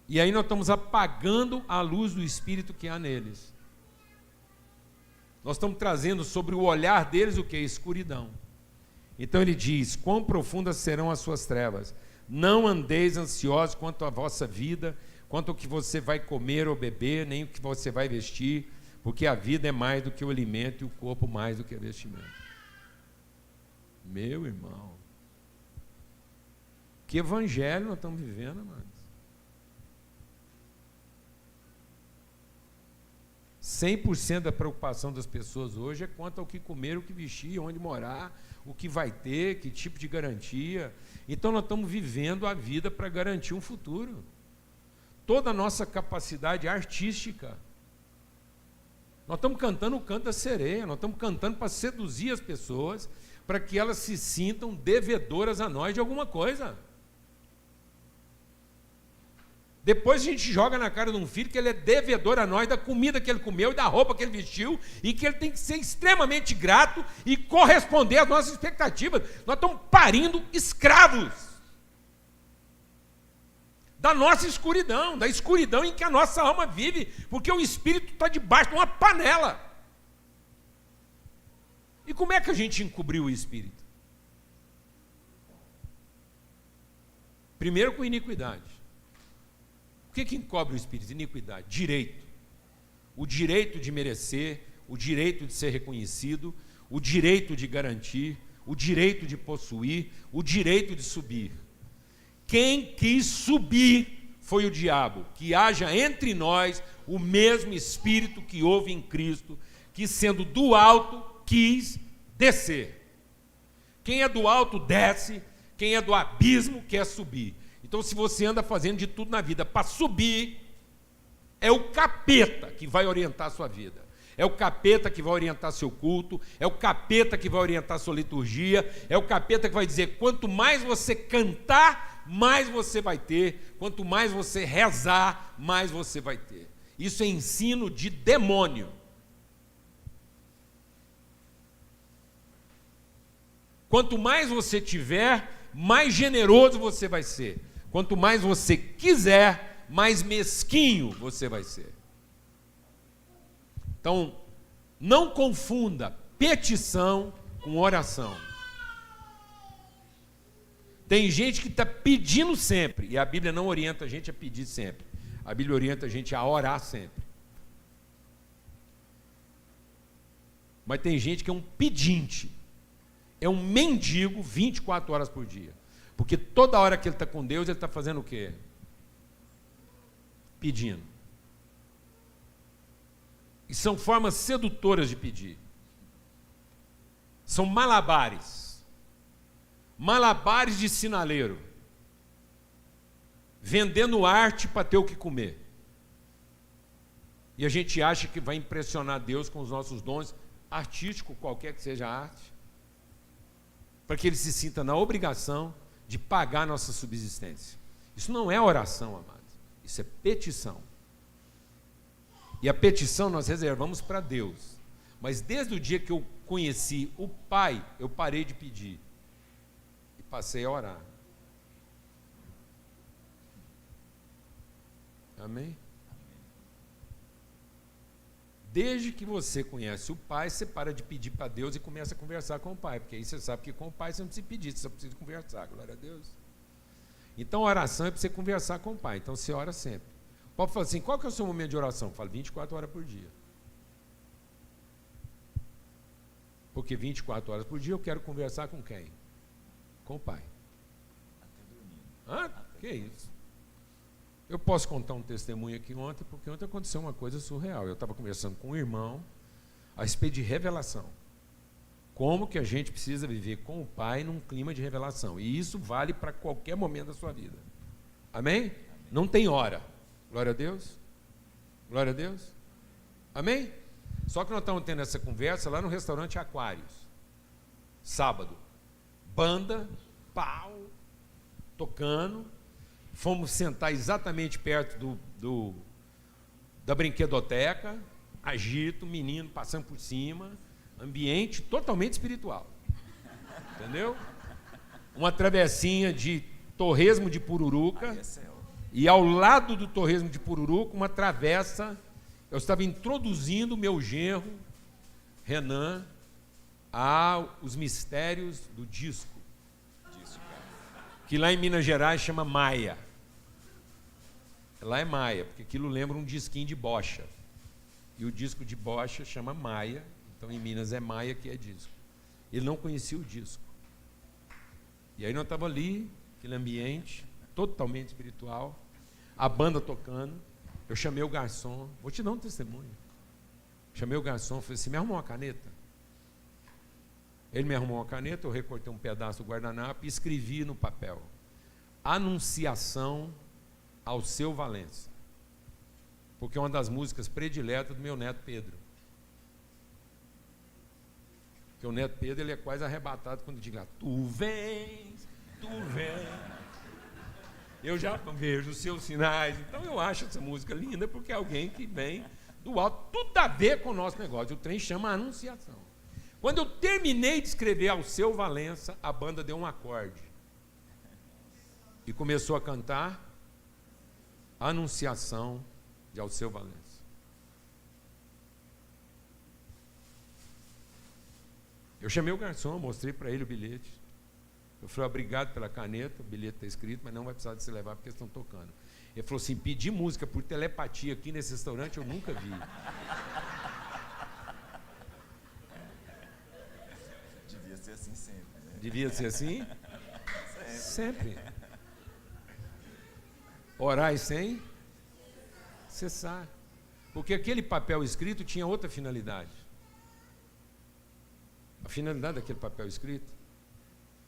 [SPEAKER 1] E aí nós estamos apagando a luz do Espírito que há neles. Nós estamos trazendo sobre o olhar deles o que? Escuridão. Então ele diz: quão profundas serão as suas trevas. Não andeis ansiosos quanto à vossa vida, quanto ao que você vai comer ou beber, nem o que você vai vestir, porque a vida é mais do que o alimento e o corpo mais do que a vestimenta. Meu irmão, que evangelho nós estamos vivendo, amados? 100% da preocupação das pessoas hoje é quanto ao que comer, o que vestir, onde morar, o que vai ter, que tipo de garantia. Então nós estamos vivendo a vida para garantir um futuro. Toda a nossa capacidade artística. Nós estamos cantando o canto da sereia, nós estamos cantando para seduzir as pessoas, para que elas se sintam devedoras a nós de alguma coisa. Depois a gente joga na cara de um filho que ele é devedor a nós da comida que ele comeu e da roupa que ele vestiu, e que ele tem que ser extremamente grato e corresponder às nossas expectativas. Nós estamos parindo escravos da nossa escuridão, da escuridão em que a nossa alma vive, porque o Espírito está debaixo de uma panela. E como é que a gente encobriu o Espírito? Primeiro com iniquidade. O que encobre o Espírito? Iniquidade. Direito. O direito de merecer, o direito de ser reconhecido, o direito de garantir, o direito de possuir, o direito de subir. Quem quis subir foi o diabo. Que haja entre nós o mesmo Espírito que houve em Cristo, que sendo do alto quis descer. Quem é do alto desce, quem é do abismo quer subir. Então, se você anda fazendo de tudo na vida para subir, é o capeta que vai orientar a sua vida. É o capeta que vai orientar seu culto, é o capeta que vai orientar sua liturgia, é o capeta que vai dizer: quanto mais você cantar, mais você vai ter, quanto mais você rezar, mais você vai ter. Isso é ensino de demônio. Quanto mais você tiver mais generoso você vai ser. Quanto mais você quiser, mais mesquinho você vai ser. Então, não confunda petição com oração. Tem gente que está pedindo sempre, e a Bíblia não orienta a gente a pedir sempre. A Bíblia orienta a gente a orar sempre. Mas tem gente que é um pedinte, é um mendigo 24 horas por dia. Porque toda hora que ele está com Deus, ele está fazendo o quê? Pedindo. E são formas sedutoras de pedir. São malabares. Malabares de sinaleiro. Vendendo arte para ter o que comer. E a gente acha que vai impressionar Deus com os nossos dons artísticos, qualquer que seja a arte, para que ele se sinta na obrigação de pagar nossa subsistência. Isso não é oração, amados. Isso é petição. E a petição nós reservamos para Deus. Mas desde o dia que eu conheci o Pai, eu parei de pedir. E passei a orar. Amém? Desde que você conhece o Pai, você para de pedir para Deus e começa a conversar com o Pai. Porque aí você sabe que com o Pai você não precisa pedir, você só precisa conversar. Glória a Deus. Então a oração é para você conversar com o Pai. Então você ora sempre. O Paulo fala assim, qual que é o seu momento de oração? Eu falo 24 horas por dia. Porque 24 horas por dia eu quero conversar com quem? Com o Pai. Ah, que isso? Eu posso contar um testemunho aqui ontem, porque ontem aconteceu uma coisa surreal. Eu estava conversando com um irmão a respeito de revelação. Como que a gente precisa viver com o Pai num clima de revelação. E isso vale para qualquer momento da sua vida. Amém? Não tem hora. Glória a Deus. Glória a Deus. Amém? Só que nós estamos tendo essa conversa lá no restaurante Aquários. Sábado. Banda, pau, tocando. Fomos sentar exatamente perto da brinquedoteca. Agito, menino passando por cima. Ambiente totalmente espiritual. Entendeu? Uma travessinha de torresmo de pururuca. E ao lado do torresmo de pururuca, uma travessa. Eu estava introduzindo o meu genro, Renan, aos mistérios do disco. Que lá em Minas Gerais chama Maia. Lá é Maia, porque aquilo lembra um disquinho de bocha. E o disco de bocha chama Maia. Então em Minas é Maia que é disco. Ele não conhecia o disco. E aí nós estávamos ali, aquele ambiente totalmente espiritual, a banda tocando. Eu chamei o garçom, vou te dar um testemunho. Chamei o garçom, falei assim, me arrumou uma caneta? Ele me arrumou uma caneta, eu recortei um pedaço do guardanapo e escrevi no papel: Anunciação ao Seu Valença. Porque é uma das músicas prediletas do meu neto Pedro. Porque o neto Pedro, ele é quase arrebatado quando diz lá, tu vens, tu vens. Eu já vejo os seus sinais. Então eu acho essa música linda, porque é alguém que vem do alto, tudo a ver com o nosso negócio. O trem chama Anunciação. Quando eu terminei de escrever Ao Seu Valença, a banda deu um acorde. E começou a cantar Anunciação de Ao Seu Valença. Eu chamei o garçom, mostrei para ele o bilhete. Eu falei, obrigado pela caneta, o bilhete está escrito, mas não vai precisar de se levar porque eles estão tocando. Ele falou assim, pedir música por telepatia aqui nesse restaurante eu nunca vi.
[SPEAKER 3] Devia ser assim sempre, né?
[SPEAKER 1] Devia ser assim? Sempre. Orar sem cessar. Porque aquele papel escrito tinha outra finalidade. A finalidade daquele papel escrito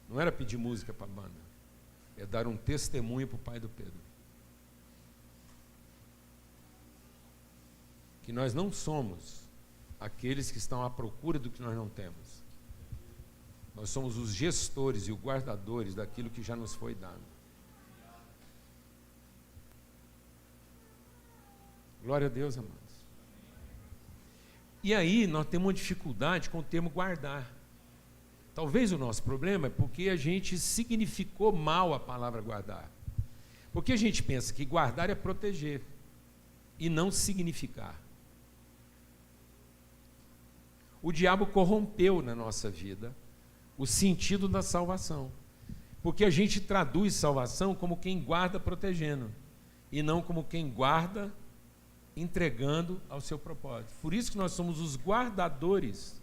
[SPEAKER 1] não era pedir música para a banda, é dar um testemunho para o pai do Pedro. Que nós não somos aqueles que estão à procura do que nós não temos. Nós somos os gestores e os guardadores daquilo que já nos foi dado. Glória a Deus, amados. E aí nós temos uma dificuldade com o termo guardar. Talvez o nosso problema é porque a gente significou mal a palavra guardar. Porque a gente pensa que guardar é proteger e não significar. O diabo corrompeu na nossa vida o sentido da salvação. Porque a gente traduz salvação como quem guarda protegendo e não como quem guarda entregando ao seu propósito. Por isso que nós somos os guardadores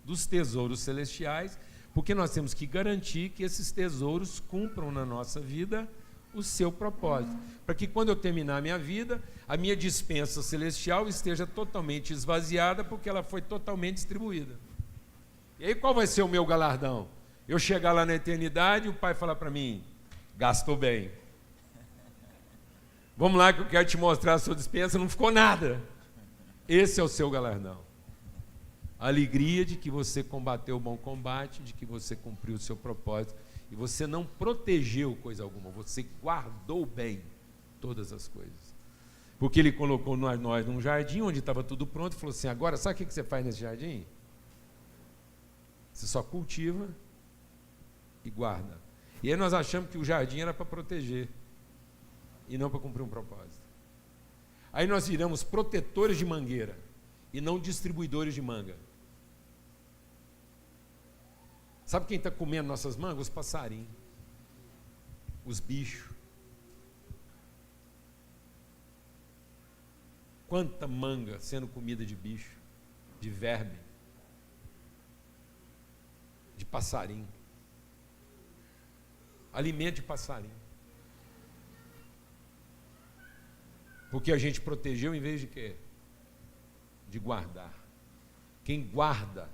[SPEAKER 1] dos tesouros celestiais, porque nós temos que garantir que esses tesouros cumpram na nossa vida o seu propósito, para que quando eu terminar a minha vida, a minha despensa celestial esteja totalmente esvaziada, porque ela foi totalmente distribuída. E aí qual vai ser o meu galardão? Eu chegar lá na eternidade e o Pai falar para mim, gastou bem. Vamos lá que eu quero te mostrar a sua despensa, não ficou nada. Esse é o seu galardão. A alegria de que você combateu o bom combate, de que você cumpriu o seu propósito, e você não protegeu coisa alguma, você guardou bem todas as coisas. Porque ele colocou nós num jardim onde estava tudo pronto e falou assim, agora sabe o que você faz nesse jardim? Você só cultiva e guarda. E aí nós achamos que o jardim era para proteger e não para cumprir um propósito. Aí nós viramos protetores de mangueira e não distribuidores de manga. Sabe quem está comendo nossas mangas? Os passarinhos, os bichos. Quanta manga sendo comida de bicho, de verme, de passarinho. Alimento de passarinho. Porque a gente protegeu em vez de quê? De guardar. Quem guarda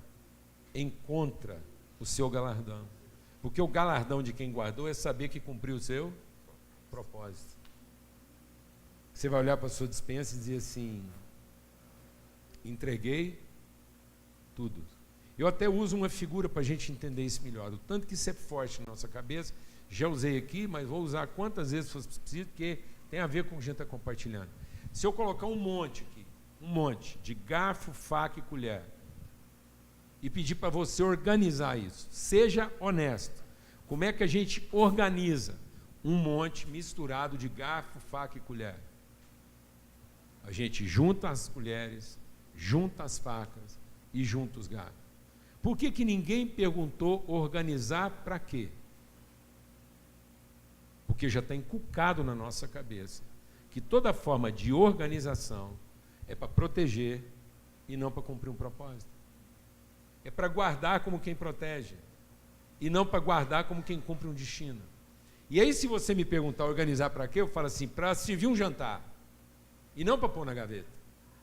[SPEAKER 1] encontra o seu galardão. Porque o galardão de quem guardou é saber que cumpriu o seu propósito. Você vai olhar para a sua despensa e dizer assim, entreguei tudo. Eu até uso uma figura para a gente entender isso melhor. O tanto que isso é forte na nossa cabeça, já usei aqui, mas vou usar quantas vezes for preciso, porque tem a ver com o que a gente está compartilhando. Se eu colocar um monte aqui, um monte de garfo, faca e colher, e pedir para você organizar isso, seja honesto. Como é que a gente organiza um monte misturado de garfo, faca e colher? A gente junta as colheres, junta as facas e junta os garfos. Por que ninguém perguntou organizar para quê? Porque já está inculcado na nossa cabeça que toda forma de organização é para proteger e não para cumprir um propósito. É para guardar como quem protege e não para guardar como quem cumpre um destino. E aí, se você me perguntar organizar para quê, eu falo assim, para servir um jantar e não para pôr na gaveta.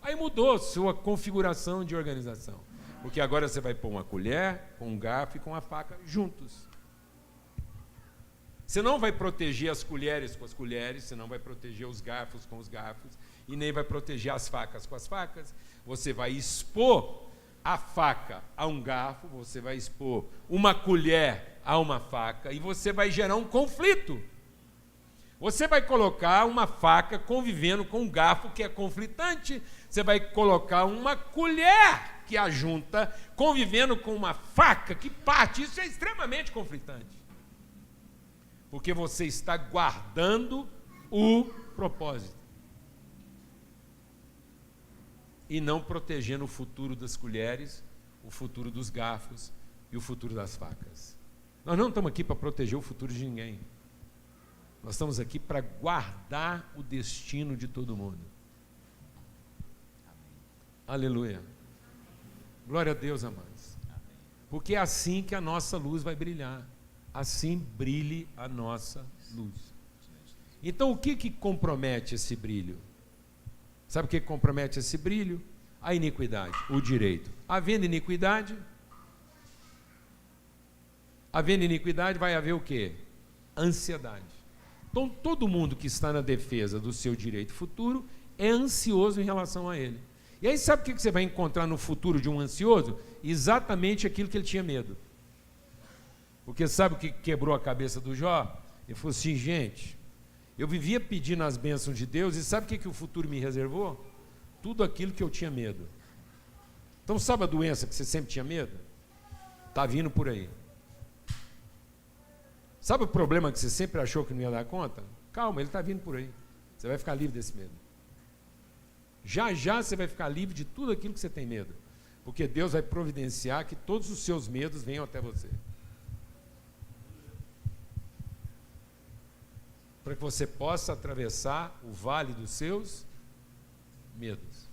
[SPEAKER 1] Aí mudou sua configuração de organização, porque agora você vai pôr uma colher, com um garfo e com a faca juntos. Você não vai proteger as colheres com as colheres, você não vai proteger os garfos com os garfos e nem vai proteger as facas com as facas. Você vai expor a faca a um garfo, você vai expor uma colher a uma faca e você vai gerar um conflito. Você vai colocar uma faca convivendo com um garfo que é conflitante, você vai colocar uma colher que ajunta convivendo com uma faca que parte, isso é extremamente conflitante. Porque você está guardando o propósito. E não protegendo o futuro das colheres, o futuro dos garfos e o futuro das facas. Nós não estamos aqui para proteger o futuro de ninguém. Nós estamos aqui para guardar o destino de todo mundo. Amém. Aleluia. Glória a Deus, amados. Amém. Porque é assim que a nossa luz vai brilhar. Assim brilhe a nossa luz. Então, o que compromete esse brilho? Sabe o que compromete esse brilho? A iniquidade, o direito. Havendo iniquidade vai haver o quê? Ansiedade. Então, todo mundo que está na defesa do seu direito futuro é ansioso em relação a ele. E aí, sabe o que você vai encontrar no futuro de um ansioso? Exatamente aquilo que ele tinha medo. Porque sabe o que quebrou a cabeça do Jó? Ele falou assim, gente, eu vivia pedindo as bênçãos de Deus e sabe o que o futuro me reservou? Tudo aquilo que eu tinha medo. Então sabe a doença que você sempre tinha medo? Está vindo por aí. Sabe o problema que você sempre achou que não ia dar conta? Calma, ele está vindo por aí. Você vai ficar livre desse medo. Já já você vai ficar livre de tudo aquilo que você tem medo. Porque Deus vai providenciar que todos os seus medos venham até você. Para que você possa atravessar o vale dos seus medos.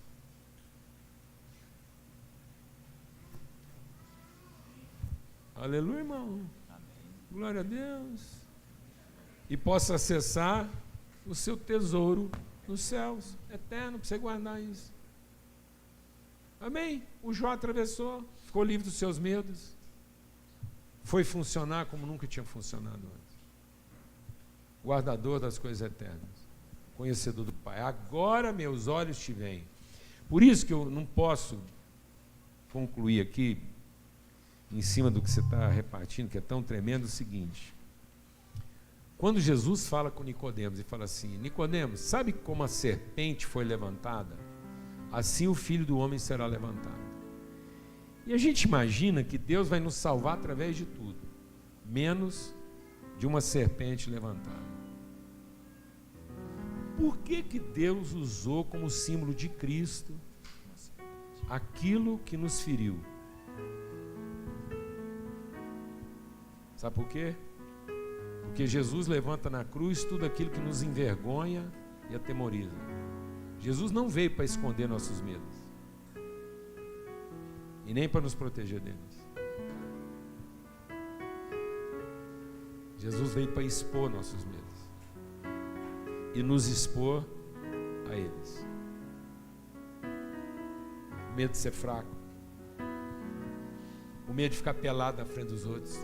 [SPEAKER 1] Aleluia, irmão. Glória a Deus. E possa acessar o seu tesouro nos céus, eterno, para você guardar isso. Amém? O Jó atravessou, ficou livre dos seus medos. Foi funcionar como nunca tinha funcionado antes. Guardador das coisas eternas. Conhecedor do Pai. Agora meus olhos te veem. Por isso que eu não posso concluir aqui, em cima do que você está repartindo, que é tão tremendo, o seguinte. Quando Jesus fala com Nicodemos e fala assim, Nicodemos, sabe como a serpente foi levantada? Assim o Filho do Homem será levantado. E a gente imagina que Deus vai nos salvar através de tudo, menos de uma serpente levantada. Por que que Deus usou como símbolo de Cristo aquilo que nos feriu? Sabe por quê? Porque Jesus levanta na cruz tudo aquilo que nos envergonha e atemoriza. Jesus não veio para esconder nossos medos e nem para nos proteger deles. Jesus veio para expor nossos medos e nos expor a eles. O medo de ser fraco, o medo de ficar pelado na frente dos outros,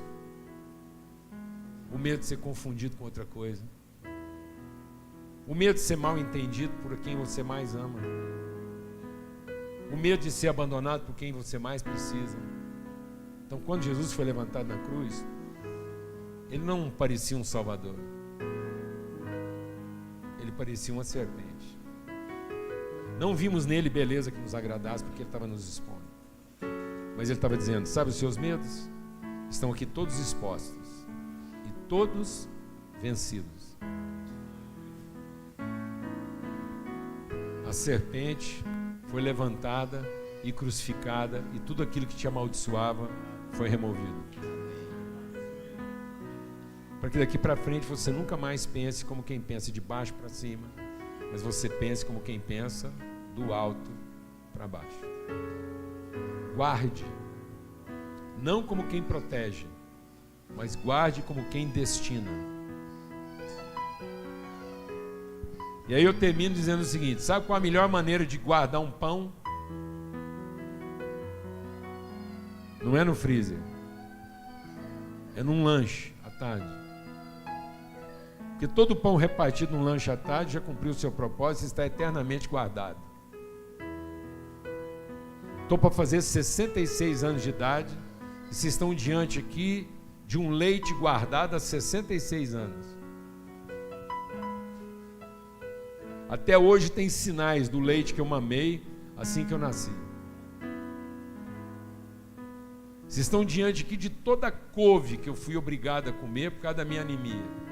[SPEAKER 1] o medo de ser confundido com outra coisa, o medo de ser mal entendido por quem você mais ama, o medo de ser abandonado por quem você mais precisa. Então, quando Jesus foi levantado na cruz, ele não parecia um salvador, ele parecia uma serpente. Não vimos nele beleza que nos agradasse, porque ele estava nos expondo, mas ele estava dizendo, sabe, os seus medos estão aqui todos expostos e todos vencidos. A serpente foi levantada e crucificada, e tudo aquilo que te amaldiçoava foi removido. Para que daqui para frente você nunca mais pense como quem pensa de baixo para cima, mas você pense como quem pensa do alto para baixo. Guarde, não como quem protege, mas guarde como quem destina. E aí eu termino dizendo o seguinte, sabe qual a melhor maneira de guardar um pão? Não é no freezer, é num lanche à tarde. Porque todo pão repartido num lanche à tarde já cumpriu o seu propósito e está eternamente guardado. Estou para fazer 66 anos de idade e vocês estão diante aqui de um leite guardado há 66 anos. Até hoje tem sinais do leite que eu mamei assim que eu nasci. Vocês estão diante aqui de toda a couve que eu fui obrigado a comer por causa da minha anemia.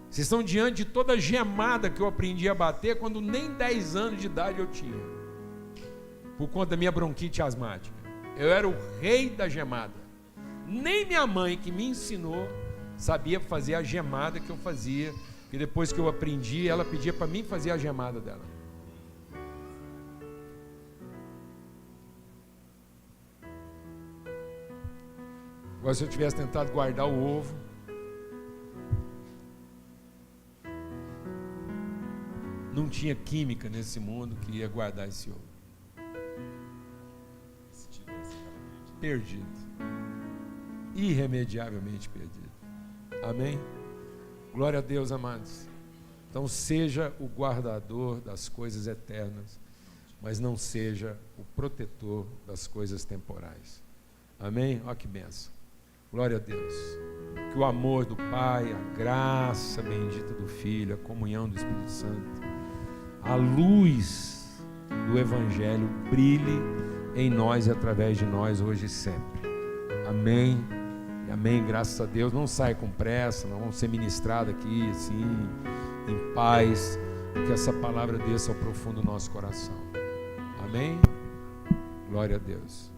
[SPEAKER 1] Vocês estão diante de toda a gemada que eu aprendi a bater quando nem 10 anos de idade eu tinha, por conta da minha bronquite asmática. Eu era o rei da gemada. Nem minha mãe, que me ensinou, sabia fazer a gemada que eu fazia, que depois que eu aprendi, ela pedia para mim fazer a gemada dela. Agora, se eu tivesse tentado guardar o ovo, não tinha química nesse mundo que ia guardar esse ovo. Perdido. Irremediavelmente perdido. Amém? Glória a Deus, amados. Então seja o guardador das coisas eternas, mas não seja o protetor das coisas temporais. Amém? Olha que bênção. Glória a Deus. Que o amor do Pai, a graça bendita do Filho, a comunhão do Espírito Santo, a luz do Evangelho brilhe em nós e através de nós hoje e sempre. Amém E amém, graças a Deus. Não sai com pressa, não vamos ser ministrados aqui, assim, em paz. Que essa palavra desça ao profundo do nosso coração. Amém? Glória a Deus.